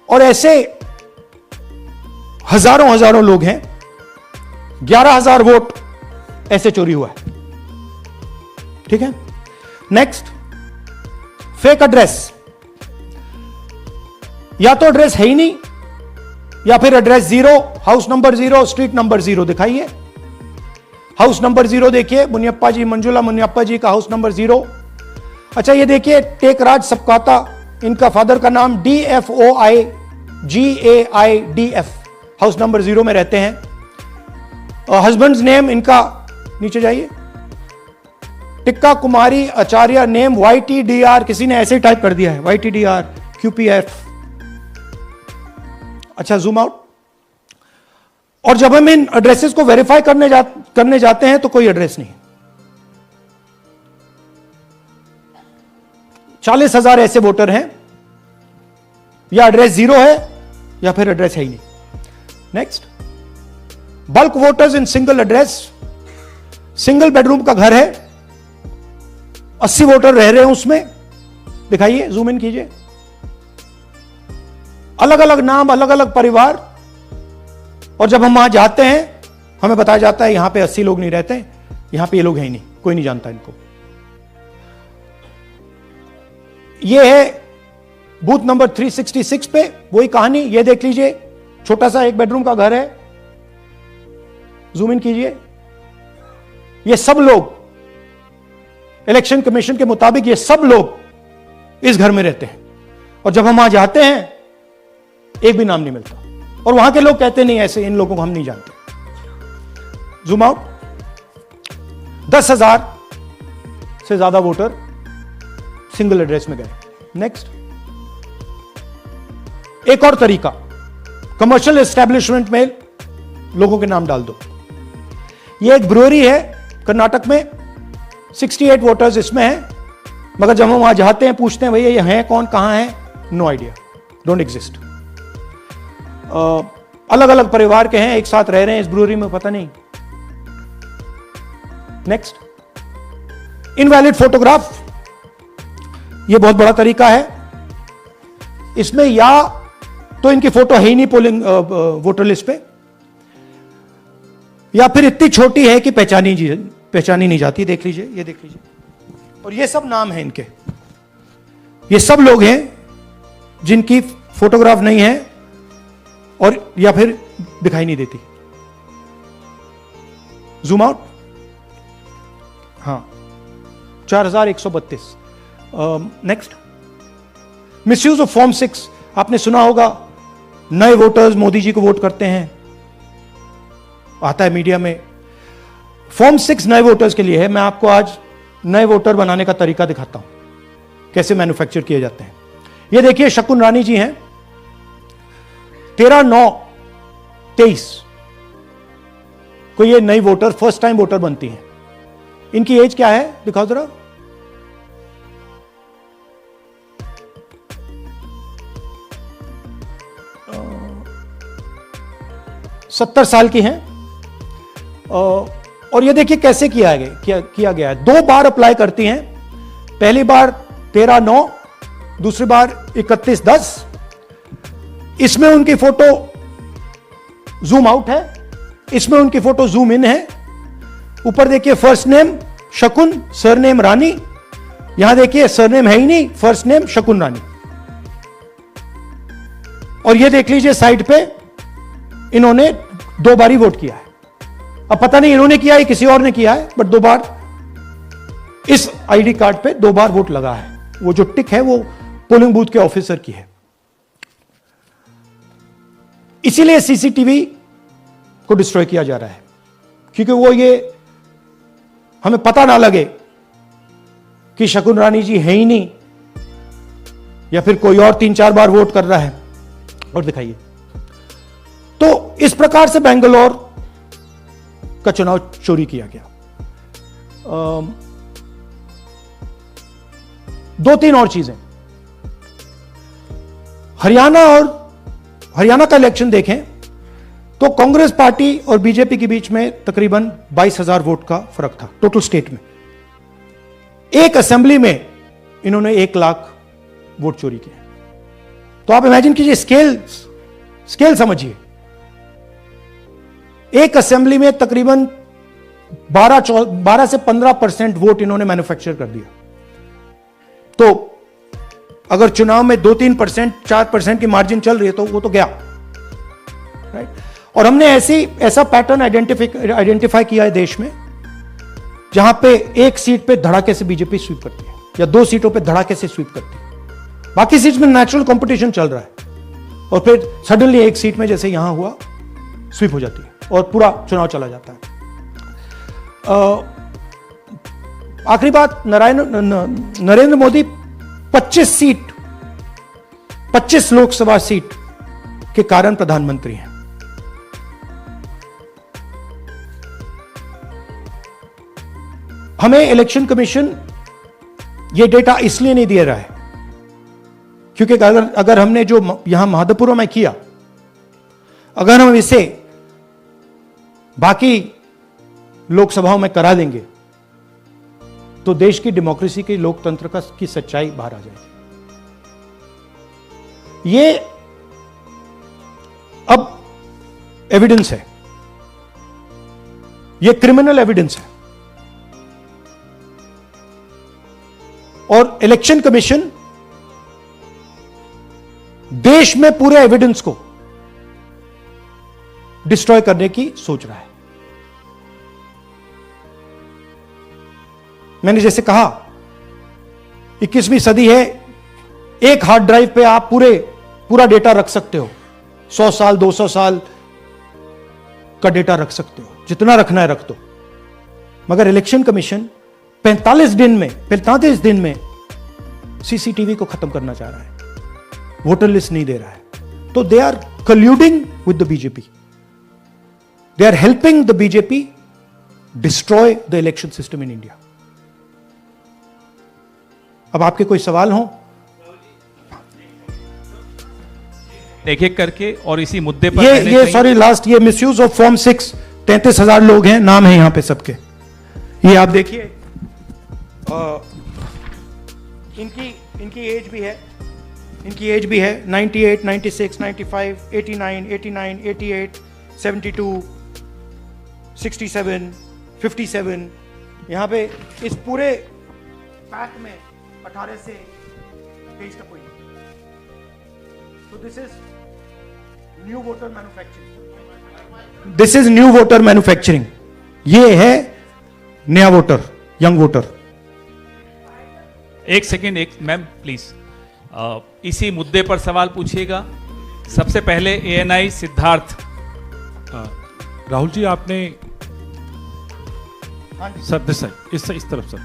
और ऐसे हजारों हजारों लोग हैं, 11,000 वोट ऐसे चोरी हुआ है। ठीक है, नेक्स्ट, फेक एड्रेस। या तो एड्रेस है ही नहीं, या फिर address 0, house number 0, street number 0 दिखाइए। हाउस नंबर 0 देखिए, मुनियप्पा जी, मंजुला मुनियप्पा जी का हाउस नंबर 0। अच्छा, ये देखिए टेकराज सबकाता, इनका फादर का नाम DFOIGAIDF, हाउस नंबर 0 में रहते हैं। हस्बैंड्स नेम इनका, नीचे जाइए, टिक्का कुमारी आचार्य, नेम YTDR, किसी ने ऐसे ही टाइप कर दिया है, YTDR QPF। अच्छा, जूम आउट। और जब हम इन एड्रेसेस को वेरीफाई करने जाते हैं तो कोई एड्रेस नहीं। 40,000 ऐसे वोटर हैं, या एड्रेस 0 है या फिर एड्रेस है ही नहीं। Next, bulk voters in single address. Single bedroom का घर है, 80 वोटर रह रहे हैं उसमें, दिखाइए, जूम इन कीजिए। अलग अलग नाम, अलग अलग परिवार, और जब हम वहां जाते हैं हमें बताया जाता है यहां पे 80 लोग नहीं रहते, यहां पे ये लोग हैं ही नहीं, कोई नहीं जानता इनको। ये है बूथ नंबर 366 पे वही कहानी। ये देख लीजिए, छोटा सा एक बेडरूम का घर है, जूम इन कीजिए। ये सब लोग, इलेक्शन कमीशन के मुताबिक ये सब लोग इस घर में रहते हैं, और जब हम वहां जाते हैं एक भी नाम नहीं मिलता, और वहां के लोग कहते नहीं ऐसे, इन लोगों को हम नहीं जानते। Zoom out. 10,000 से ज्यादा वोटर सिंगल एड्रेस में गए। नेक्स्ट, एक और तरीका, कमर्शियल एस्टेब्लिशमेंट में लोगों के नाम डाल दो। ये एक ब्रूअरी है कर्नाटक में, 68 वोटर्स इसमें हैं, मगर जब हम वहां जाते हैं पूछते हैं भैया ये हैं कौन, कहां है, नो आइडिया, डोंट एग्जिस्ट। अलग अलग परिवार के हैं, एक साथ रह रहे हैं इस ब्रूअरी में, पता नहीं। Next, invalid photograph. यह बहुत बड़ा तरीका है। इसमें या तो इनकी फोटो है ही नहीं पोलिंग वोटर लिस्ट पे, या फिर इतनी छोटी है कि पहचानी नहीं जाती। देख लीजिए, ये देख लीजिए, और ये सब नाम है इनके। ये सब लोग हैं जिनकी फोटोग्राफ नहीं है और या फिर दिखाई नहीं देती। Zoom out. हाँ, 4132। Next, misuse of form 6। आपने सुना होगा, नए वोटर्स मोदी जी को वोट करते हैं, आता है मीडिया में। फॉर्म 6 नए वोटर्स के लिए है। मैं आपको आज नए वोटर बनाने का तरीका दिखाता हूं, कैसे मैन्युफैक्चर किए जाते हैं। ये देखिए, शकुन रानी जी हैं, 13/9/23 को ये नई वोटर, फर्स्ट टाइम वोटर बनती हैं। इनकी एज क्या है, दिखाओ जरा। अ, 70 साल की हैं। और ये देखिए कैसे किया गया है। 2 बार अप्लाई करती हैं, पहली बार 13/9, दूसरी बार 31/10। इसमें उनकी फोटो जूम आउट है, इसमें उनकी फोटो जूम इन है। ऊपर देखिए, फर्स्ट नेम शकुन, सरनेम रानी। यहां देखिए सरनेम है ही नहीं, फर्स्ट नेम शकुन रानी। और ये देख लीजिए साइड पे, इन्होंने 2 बार ही वोट किया है। अब पता नहीं इन्होंने किया है किसी और ने किया है, बट 2 बार इस आईडी कार्ड पे 2 बार वोट लगा है। वो जो टिक है वो पोलिंग बूथ के ऑफिसर की है। इसीलिए सीसीटीवी को डिस्ट्रॉय किया जा रहा है, क्योंकि वो ये हमें पता ना लगे कि शकुन रानी जी है ही नहीं, या फिर कोई और 3-4 बार वोट कर रहा है। और दिखाइए, तो इस प्रकार से बेंगलोर का चुनाव चोरी किया गया। 2-3 और चीजें। हरियाणा का इलेक्शन देखें तो कांग्रेस पार्टी और बीजेपी के बीच में तकरीबन 22,000 वोट का फर्क था टोटल स्टेट में। एक असेंबली में इन्होंने 1 लाख वोट चोरी किए। तो आप इमेजिन कीजिए, स्केल समझिए। एक असेंबली में तकरीबन 12 से 15% वोट इन्होंने मैन्युफैक्चर कर दिया। तो अगर चुनाव में 2-3%, 4% की मार्जिन चल रही है तो वो तो गया, राइट। और हमने ऐसा पैटर्न आइडेंटिफाई किया है देश में, जहां पे एक सीट पे धड़ाके से बीजेपी स्वीप करती है या 2 सीटों पे धड़ाके से स्वीप करती है। बाकी सीट में नेचुरल कंपटीशन चल रहा है और फिर सडनली एक सीट में जैसे यहां हुआ स्वीप हो जाती है और पूरा चुनाव चला जाता है। आखिरी बात, नरेंद्र मोदी 25 लोकसभा सीट के कारण प्रधानमंत्री हैं। हमें इलेक्शन कमीशन यह डेटा इसलिए नहीं दे रहा है क्योंकि अगर हमने जो यहां महादेवपुर में किया, अगर हम इसे बाकी लोकसभाओं में करा देंगे तो देश की डेमोक्रेसी की, लोकतंत्र की सच्चाई बाहर आ जाएगी। ये अब एविडेंस है, ये क्रिमिनल एविडेंस है। और इलेक्शन कमीशन देश में पूरे एविडेंस को डिस्ट्रॉय करने की सोच रहा है। मैंने जैसे कहा 21वीं सदी है, एक हार्ड ड्राइव पे आप पूरा डेटा रख सकते हो, 100 साल 200 साल का डेटा रख सकते हो, जितना रखना है रख दो। मगर इलेक्शन कमीशन 45 दिन में सीसीटीवी को खत्म करना चाह रहा है, वोटर लिस्ट नहीं दे रहा है। तो they are colluding with the BJP, they are helping the BJP destroy the election system in India. अब आपके कोई सवाल हो? एक एक करके और इसी मुद्दे पर ये सॉरी लास्ट, ये मिसयूज ऑफ फॉर्म 6, 33,000 लोग हैं, नाम है यहां पे सबके। ये आप देखिए, इनकी एज भी है, 98, 96, 95, 89, 88, 72, 67, 57। यहां पे इस पूरे पैक में 18 से 23 तक हुई। तो this is new voter manufacturing, ये है नया वोटर, यंग वोटर। एक सेकेंड, मैम प्लीज, इसी मुद्दे पर सवाल पूछिएगा। सबसे पहले एएनआई सिद्धार्थ। राहुल जी, आपने सर इस तरफ सर,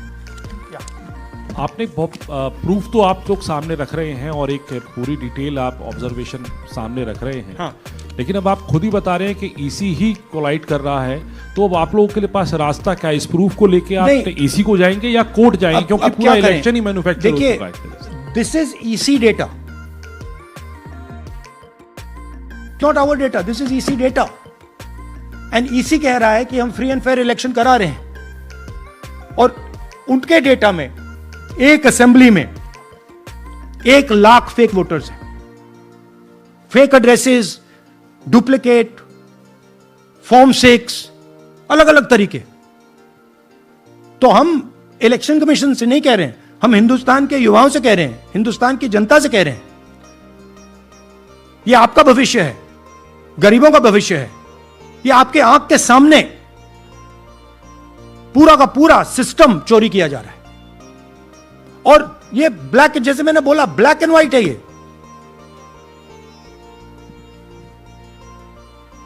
आपने बहुत प्रूफ तो आप लोग सामने रख रहे हैं और एक पूरी डिटेल आप ऑब्जर्वेशन सामने रख रहे हैं। हाँ। लेकिन अब आप खुद ही बता रहे हैं कि ईसी ही कोलाइड कर रहा है, तो अब आप लोगों के पास रास्ता क्या, इस प्रूफ को लेके आप ईसी को जाएंगे या कोर्ट जाएंगे? क्योंकि पूरा इलेक्शन ही मैन्युफैक्चर हो चुका है। This is EC data, not our data, this is EC data. And EC कह रहा है कि हम फ्री एंड फेयर इलेक्शन करा रहे हैं, और उनके डेटा में एक असेंबली में 1 लाख फेक वोटर्स हैं, फेक एड्रेसेस, डुप्लीकेट फॉर्म 6, अलग अलग तरीके। तो हम इलेक्शन कमीशन से नहीं कह रहे हैं, हम हिंदुस्तान के युवाओं से कह रहे हैं, हिंदुस्तान की जनता से कह रहे हैं, यह आपका भविष्य है, गरीबों का भविष्य है। यह आपके आंख के सामने पूरा का पूरा सिस्टम चोरी किया जा रहा है। और ये ब्लैक, जैसे मैंने बोला, ब्लैक एंड व्हाइट है। ये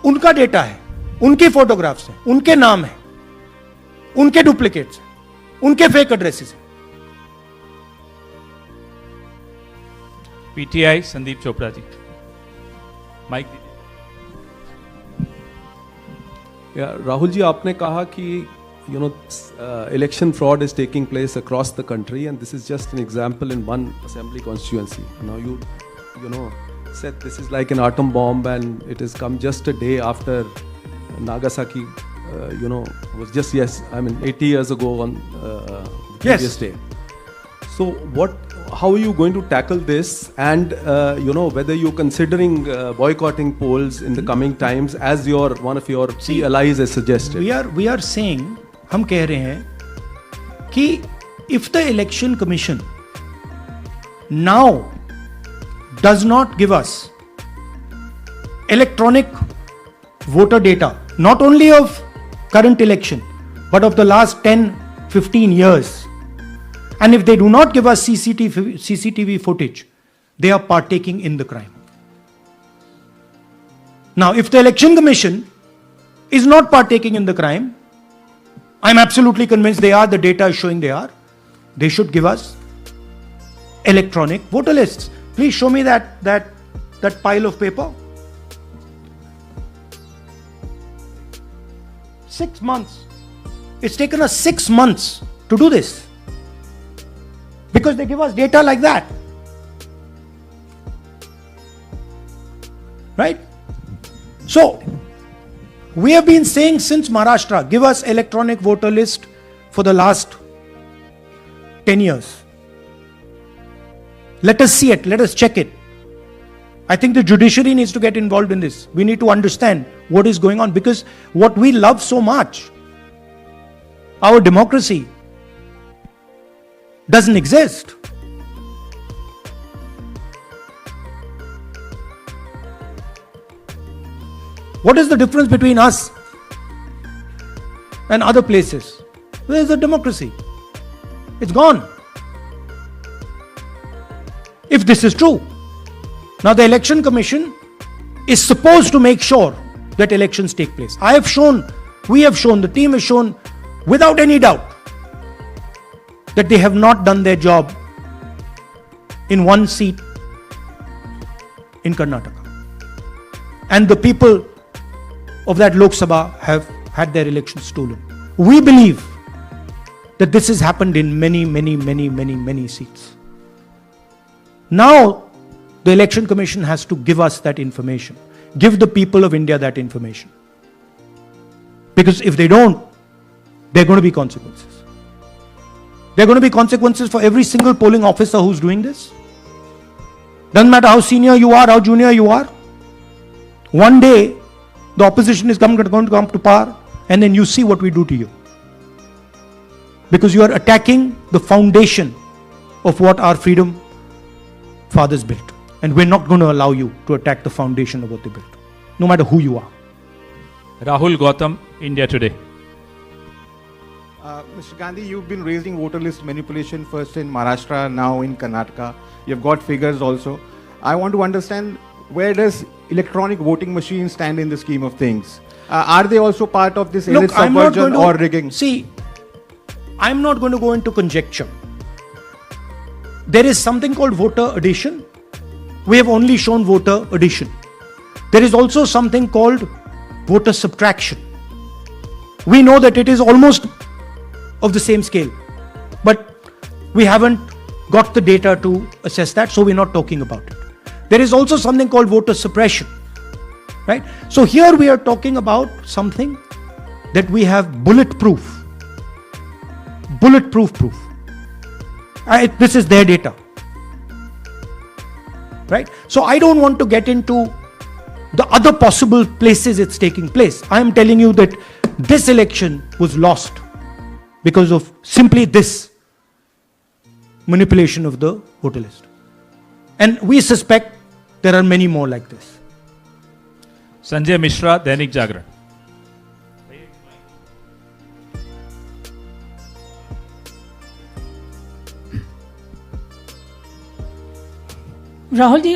उनका डेटा है, उनकी फोटोग्राफ्स हैं, उनके नाम है, उनके डुप्लीकेट्स हैं, उनके फेक एड्रेसेस हैं। पीटीआई संदीप चोपड़ा जी, माइक दीजिए। राहुल जी, आपने कहा कि election fraud is taking place across the country, and this is just an example in one assembly constituency. Now you said this is like an atom bomb and it has come just a day after Nagasaki, was just, 80 years ago on the previous day. So how are you going to tackle this, and whether you're considering boycotting polls in the coming times as one of your key allies has suggested? We are saying, हम कह रहे हैं कि if the election commission now does not give us electronic voter data, not only of current election but of the last 10-15 years, and if they do not give us CCTV footage, they are partaking in the crime. Now, if the election commission is not partaking in the crime, I'm absolutely convinced they are, the data is showing they are, they should give us electronic voter lists. Please show me that pile of paper. 6 months. It's taken us 6 months to do this. Because they give us data like that. Right? So, we have been saying since Maharashtra, give us electronic voter list for the last 10 years. Let us see it, let us check it. I think the judiciary needs to get involved in this. We need to understand what is going on, because what we love so much, our democracy, doesn't exist. What is the difference between us and other places? Where is the democracy? It's gone. If this is true, now the election commission is supposed to make sure that elections take place. We have shown, the team has shown without any doubt that they have not done their job in one seat in Karnataka. And the people of that Lok Sabha have had their elections stolen. We believe that this has happened in many seats. Now, the election commission has to give us that information. Give the people of India that information. Because if they don't, there are going to be consequences. There are going to be consequences for every single polling officer who's doing this. Doesn't matter how senior you are, how junior you are. One day, the opposition is going to come to power, and then you see what we do to you. Because you are attacking the foundation of what our freedom fathers built. And we're not going to allow you to attack the foundation of what they built, no matter who you are. Rahul Gautam, India Today. Mr. Gandhi, you've been raising voter list manipulation first in Maharashtra, now in Karnataka. You've got figures also. I want to understand, where does electronic voting machines stand in the scheme of things? Are they also part of this elite subversion or rigging? See, I'm not going to go into conjecture. There is something called voter addition. We have only shown voter addition. There is also something called voter subtraction. We know that it is almost of the same scale, but we haven't got the data to assess that, so we're not talking about it. There is also something called voter suppression, right? So here we are talking about something that we have bulletproof proof. This is their data, right? So I don't want to get into the other possible places it's taking place. I am telling you that this election was lost because of simply this manipulation of the voter list. And we suspect there are many more like this. Sanjay Mishra, Dainik Jagran. Rahul ji,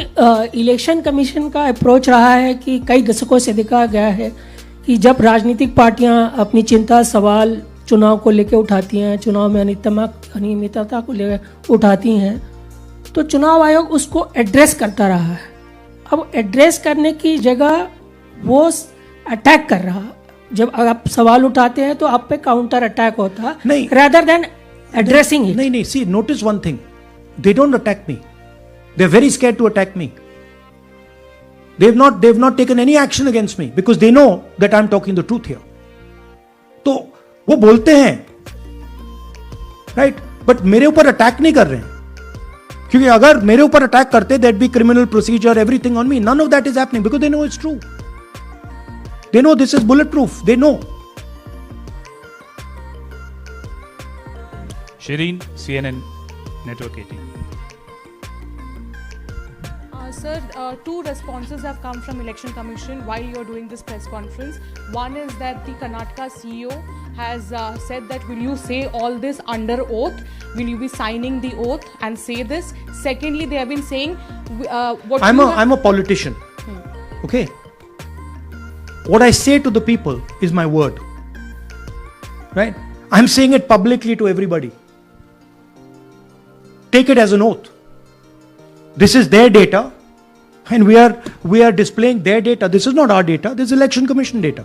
election commission का approach रहा है कि कई दशकों से देखा गया है कि जब राजनीतिक पार्टियां अपनी चिंता सवाल चुनाव को लेकर उठाती हैं, चुनाव में अनियमितता को लेकर उठाती हैं, तो चुनाव आयोग उसको एड्रेस करता रहा है। अब एड्रेस करने की जगह वो अटैक कर रहा। जब आप सवाल उठाते हैं तो आप पे काउंटर अटैक होता है, rather than addressing it. नहीं, see, notice one thing. They don't attack me. They're very scared to attack me. They've not taken any action against me because they know that I'm talking the truth here. तो वो बोलते हैं, right? But मेरे ऊपर attack नहीं कर रहे हैं, क्योंकि अगर मेरे ऊपर अटैक करते, there'd be criminal procedure, everything on me. None of that is happening because they know it's true. They know this is bulletproof. They know. Shireen, CNN Network 18. Sir, two responses have come from Election Commission while you're doing this press conference. One is that the Karnataka CEO has said that will you say all this under oath? Will you be signing the oath and say this? Secondly, they have been saying what I'm a politician. Okay. What I say to the people is my word. Right? I'm saying it publicly to everybody. Take it as an oath. This is their data. And we are displaying their data. This is not our data. This is Election Commission data.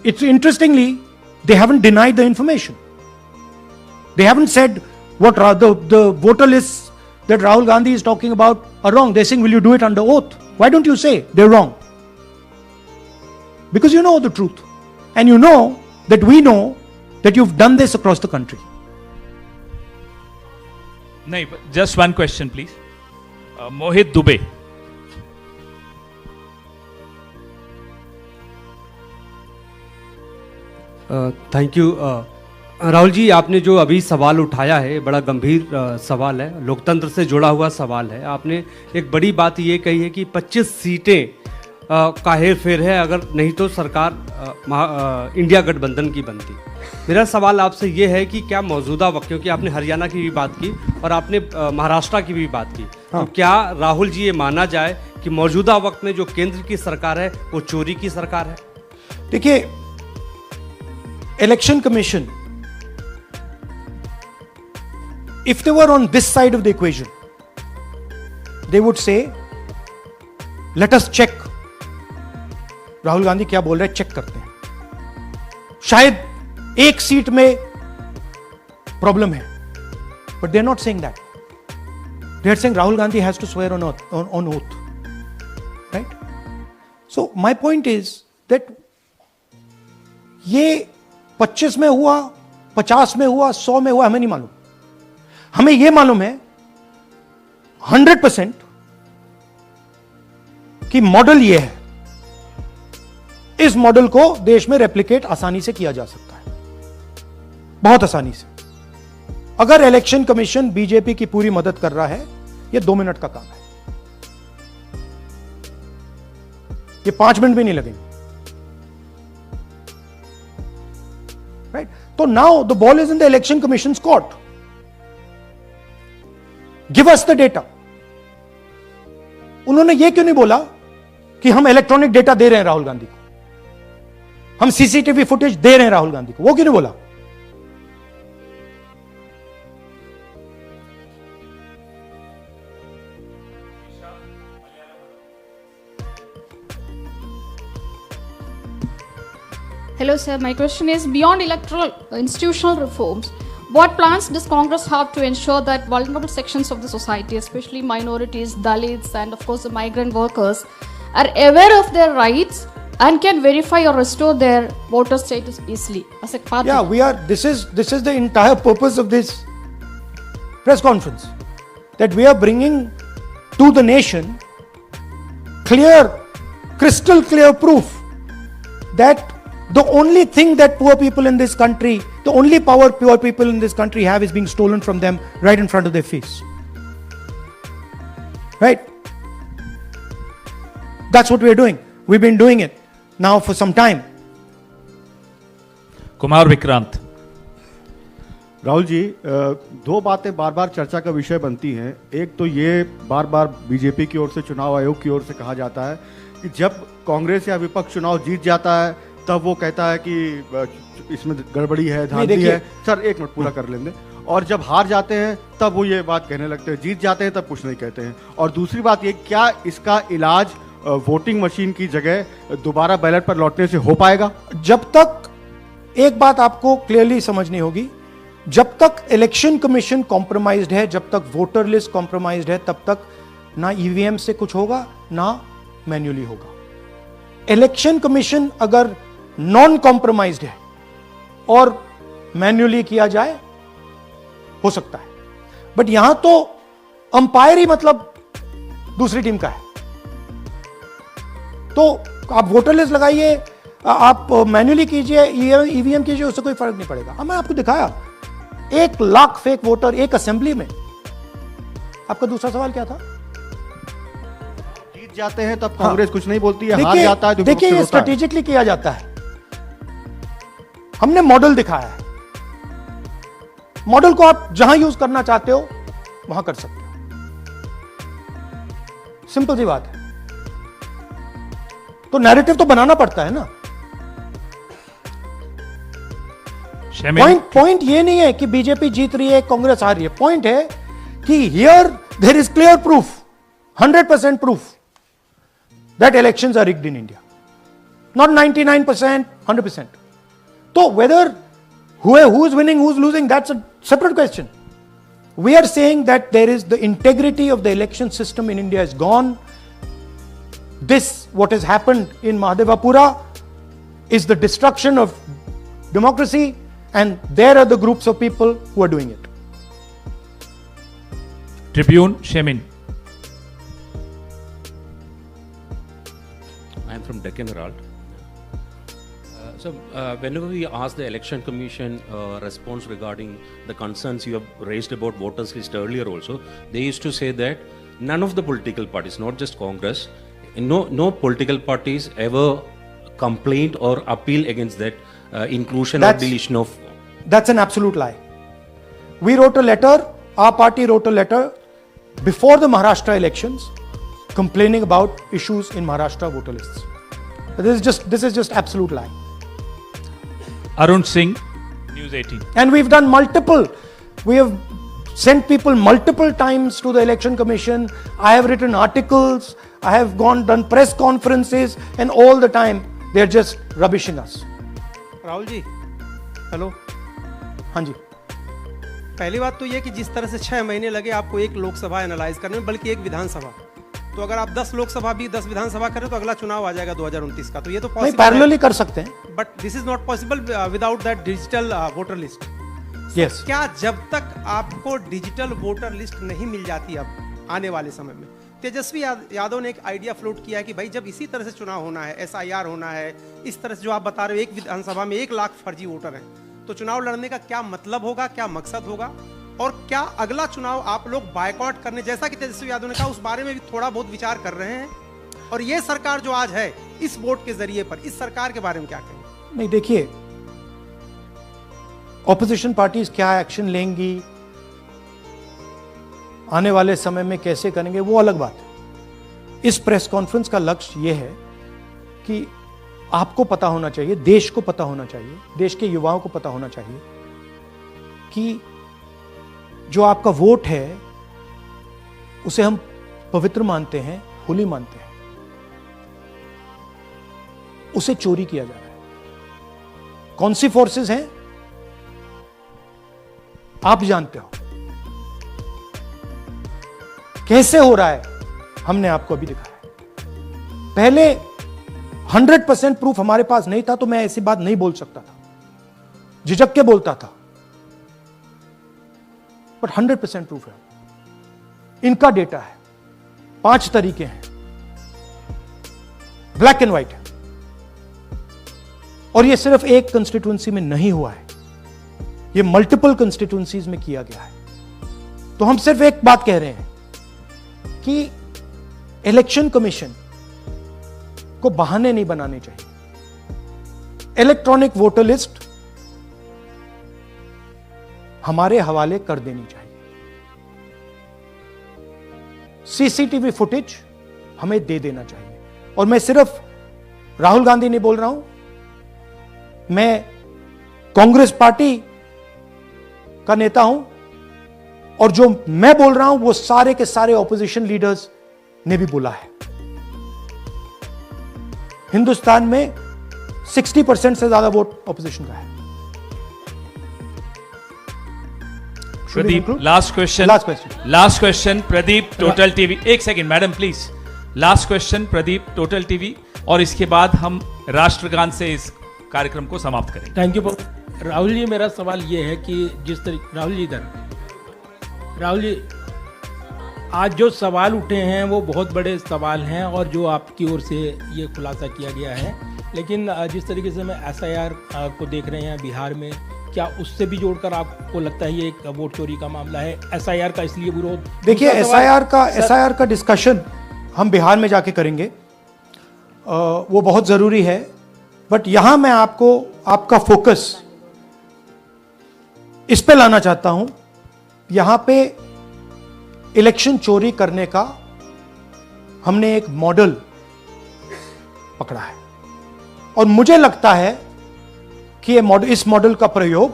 It's interestingly, they haven't denied the information. They haven't said what the voter lists that Rahul Gandhi is talking about are wrong. They're saying, will you do it under oath? Why don't you say they're wrong? Because you know the truth. And you know that we know that you've done this across the country. No, but just one question, please. Mohit Dubey. Thank you Rahul ji, आपने जो अभी सवाल उठाया है बड़ा गंभीर सवाल है, लोकतंत्र से जुड़ा हुआ सवाल है। आपने एक बड़ी बात ये कही है कि 25 सीटें का हेर फेर है, अगर नहीं तो सरकार इंडिया गठबंधन की बनती। मेरा सवाल आपसे ये है कि क्या मौजूदा वक्त, क्योंकि आपने हरियाणा की भी बात की और आपने महाराष्ट्र की भी बात की, तो क्या राहुल जी ये माना जाए कि मौजूदा वक्त में जो केंद्र की सरकार है वो चोरी की सरकार है? देखिए, election commission, if they were on this side of the equation, they would say, let us check. Rahul Gandhi क्या बोल रहे हैं, चेक करते हैं। शायद एक सीट में प्रॉब्लम है, but they are not saying that. They are saying Rahul Gandhi has to swear on oath, right? So my point is that ये 25 में हुआ, 50 में हुआ, 100 में हुआ, हमें नहीं मालूम। हमें यह मालूम है 100% कि मॉडल यह है। इस मॉडल को देश में रेप्लिकेट आसानी से किया जा सकता है, बहुत आसानी से। अगर इलेक्शन कमीशन बीजेपी की पूरी मदद कर रहा है, यह 2 मिनट का काम है, ये 5 मिनट भी नहीं लगेंगे, राइट? तो now the ball is in the election commissions court. Give us the data. उन्होंने यह क्यों नहीं बोला कि हम इलेक्ट्रॉनिक डेटा दे रहे हैं राहुल गांधी को, हम सीसीटीवी फुटेज दे रहे हैं राहुल गांधी को? वो क्यों नहीं बोला? Hello sir, my question is, beyond electoral institutional reforms, what plans does Congress have to ensure that vulnerable sections of the society, especially minorities, Dalits and of course the migrant workers, are aware of their rights and can verify or restore their voter status easily as a party? Yeah, this is the entire purpose of this press conference, that we are bringing to the nation crystal clear proof that the only thing that poor people in this country, the only power poor people in this country have is being stolen from them right in front of their face. Right? That's what we're doing. We've been doing it now for some time. Kumar Vikrant. Rahul ji, 2 बातें बार बार चर्चा का विषय बनती हैं। एक तो ये बार बार BJP की ओर से, चुनाव आयोग की ओर से कहा जाता है कि जब कांग्रेस या विपक्ष चुनाव जीत जाता है तब वो कहता है कि इसमें गड़बड़ी है, धांधली है। सर एक मिनट पूरा कर लेंगे। और जब हार जाते हैं तब वो ये बात कहने लगते हैं, जीत जाते हैं तब कुछ नहीं कहते हैं। और दूसरी बात ये, क्या इसका इलाज वोटिंग मशीन की जगह दोबारा बैलेट पर लौटने से हो पाएगा? जब तक, एक बात आपको क्लियरली समझनी होगी, जब तक इलेक्शन कमीशन कॉम्प्रोमाइज्ड है, जब तक वोटर लिस्ट कॉम्प्रोमाइज्ड है, तब तक ना ईवीएम से कुछ होगा, ना मैन्युअली होगा। इलेक्शन कमीशन अगर नॉन कॉम्प्रोमाइज्ड है और मैन्युअली किया जाए, हो सकता है, बट यहां तो अंपायर ही मतलब दूसरी टीम का है। तो आप वोटर लिस्ट लगाइए, आप मैन्युअली कीजिए, ईवीएम कीजिए, उससे कोई फर्क नहीं पड़ेगा। अब मैं आपको दिखाया 1 लाख फेक वोटर एक असेंबली में। आपका दूसरा सवाल क्या था? जीत जाते हैं तब कांग्रेस कुछ नहीं बोलती है, हार जाता है तो देखिए ये स्ट्रेटेजिकली किया जाता है। हमने मॉडल दिखाया है, मॉडल को आप जहां यूज करना चाहते हो वहां कर सकते हो। सिंपल सी बात है। तो नैरेटिव तो बनाना पड़ता है ना। पॉइंट ये नहीं है कि बीजेपी जीत रही है, कांग्रेस हार रही है। पॉइंट है कि here there is clear proof, 100% proof that elections are rigged in India, not 99%, 100%. So whether who is winning, who is losing, that's a separate question. We are saying that there is the integrity of the election system in India is gone. This, what has happened in Mahadevapura, is the destruction of democracy, and there are the groups of people who are doing it. Tribune, Shemin. I am from Deccan Herald. So, whenever we ask the Election Commission response regarding the concerns you have raised about voters list earlier also, they used to say that none of the political parties, not just Congress, no political parties ever complained or appeal against that inclusion or deletion of... That's an absolute lie. We wrote a letter, our party wrote a letter before the Maharashtra elections complaining about issues in Maharashtra voter lists. This is just absolute lie. Arun Singh, News 18. And we've done we have sent people multiple times to the Election Commission. I have written articles, I have done press conferences, and all the time they're just rubbishing us. Rahul ji, hello. हाँ जी। पहली बात तो ये कि जिस तरह से 6 महीने लगे आपको एक लोकसभा एनालाइज करने में, बल्कि एक विधानसभा, तो अगर आप 10 लोकसभा भी 10 विधानसभा करें तो अगला चुनाव आ जाएगा 2029 का। तो ये तो पॉसिबल पैरेलली कर सकते हैं, but this is not possible without that digital voter list. Yes. क्या जब तक आपको डिजिटल वोटर लिस्ट नहीं मिल जाती अब आने वाले समय में, तेजस्वी यादव ने एक आइडिया फ्लोट किया है कि भाई जब इसी तरह से चुनाव होना है, SIR होना है, इस तरह से जो आप बता रहे हो, एक विधानसभा में 1 लाख फर्जी वोटर हैं, तो चुनाव लड़ने का क्या मतलब होगा, क्या मकसद होगा, और क्या अगला चुनाव आप लोग बायकॉट करने, जैसा कि तेजस्वी यादव ने कहा, उस बारे में भी थोड़ा बहुत विचार कर रहे हैं? और ये सरकार जो आज है इस वोट के जरिए पर, इस सरकार के बारे में क्या कहेंगे? नहीं, देखिए, ऑपोजिशन पार्टीज क्या एक्शन लेंगी, आने वाले समय में कैसे करेंगे, वो अलग बात है। इस प्रेस कॉन्फ्रेंस का लक्ष्य यह है कि आपको पता होना चाहिए, देश को पता होना चाहिए, देश के युवाओं को पता होना चाहिए कि जो आपका वोट है उसे हम पवित्र मानते हैं, होली मानते हैं, उसे चोरी किया जा रहा है। कौन सी फोर्सेस हैं आप जानते हो, कैसे हो रहा है हमने आपको अभी दिखाया। पहले 100% प्रूफ हमारे पास नहीं था तो मैं ऐसी बात नहीं बोल सकता था, झिझक के बोलता था, बट 100% प्रूफ है। इनका डेटा है, 5 तरीके हैं, ब्लैक एंड व्हाइट है, और यह सिर्फ एक कंस्टिट्यूएंसी में नहीं हुआ है, यह मल्टीपल कंस्टिट्यूएंसीज में किया गया है। तो हम सिर्फ एक बात कह रहे हैं कि इलेक्शन कमीशन को बहाने नहीं बनाने चाहिए। इलेक्ट्रॉनिक वोटर लिस्ट हमारे हवाले कर देनी चाहिए। CCTV फुटेज हमें दे देना चाहिए। और मैं सिर्फ राहुल गांधी नहीं बोल रहा हूं, मैं कांग्रेस पार्टी का नेता हूं, और जो मैं बोल रहा हूं वो सारे के सारे ऑपोजिशन लीडर्स ने भी बोला है। हिंदुस्तान में 60% से ज्यादा वोट ऑपोजिशन का है। Pradeep, last question. Last question Pradeep, total TV. एक second madam please. Last question Pradeep, total TV, और इसके बाद हम राष्ट्रगान से इस कार्यक्रम को समाप्त करेंगे। थैंक यू राहुल जी। मेरा सवाल ये है कि जिस तरीके राहुल जी इधर, राहुल जी आज जो सवाल उठे हैं वो बहुत बड़े सवाल हैं और जो आपकी ओर से ये खुलासा किया गया है, लेकिन जिस तरीके से मैं SIR को देख रहे हैं बिहार में, क्या उससे भी जोड़कर आपको लगता है ये एक वोट चोरी का मामला है? SIR का इसलिए विरोध, देखिए SIR का डिस्कशन हम बिहार में जाके करेंगे, वो बहुत जरूरी है। बट यहां मैं आपको आपका फोकस इस पे लाना चाहता हूं। यहां पे इलेक्शन चोरी करने का हमने एक मॉडल पकड़ा है और मुझे लगता है कि इस मॉडल का प्रयोग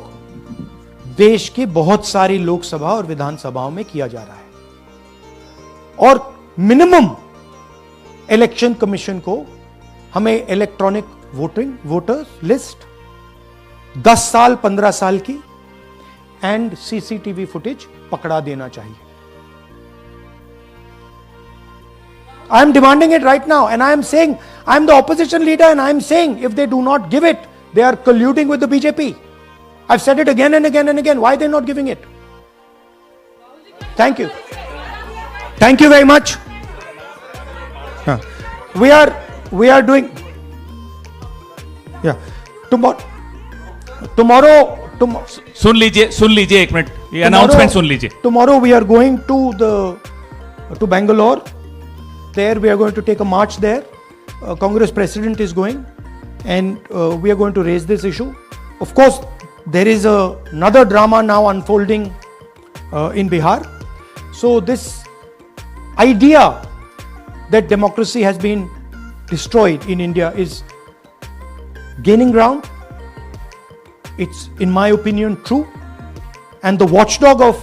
देश की बहुत सारी लोकसभा और विधानसभाओं में किया जा रहा है। और मिनिमम इलेक्शन कमीशन को हमें इलेक्ट्रॉनिक वोटर्स लिस्ट 10 साल 15 साल की एंड CCTV फुटेज पकड़ा देना चाहिए। I am demanding it right now and I am saying, I am the opposition leader and I am saying if they do not give it, they are colluding with the BJP. I've said it again and again and again. Why are they not giving it? Thank you. Thank you very much. We are doing, tomorrow सुन लीजिए एक minute, ये announcement सुन लीजिए। Tomorrow we are going to Bangalore. There we are going to take a march there. Congress president is going, and we are going to raise this issue. Of course, there is another drama now unfolding in Bihar. So this idea that democracy has been destroyed in India is gaining ground. It's, in my opinion, true. And the watchdog of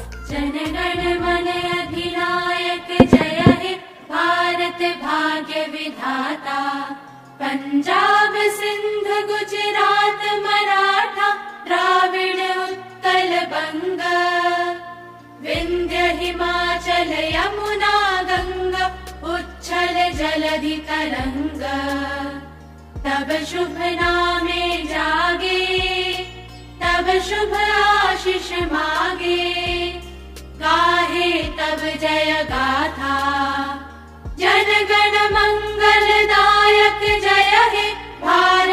Punjab Sindh Gujarat Maratha Dravida Utkal बंग विंध्य हिमाचल यमुना गंगा उच्छल जलधि तरंग तब शुभ नामे जागे तब शुभ आशीष मागे गाहे तब जय गाथा जन गण मंगलदायक जय हे भारत।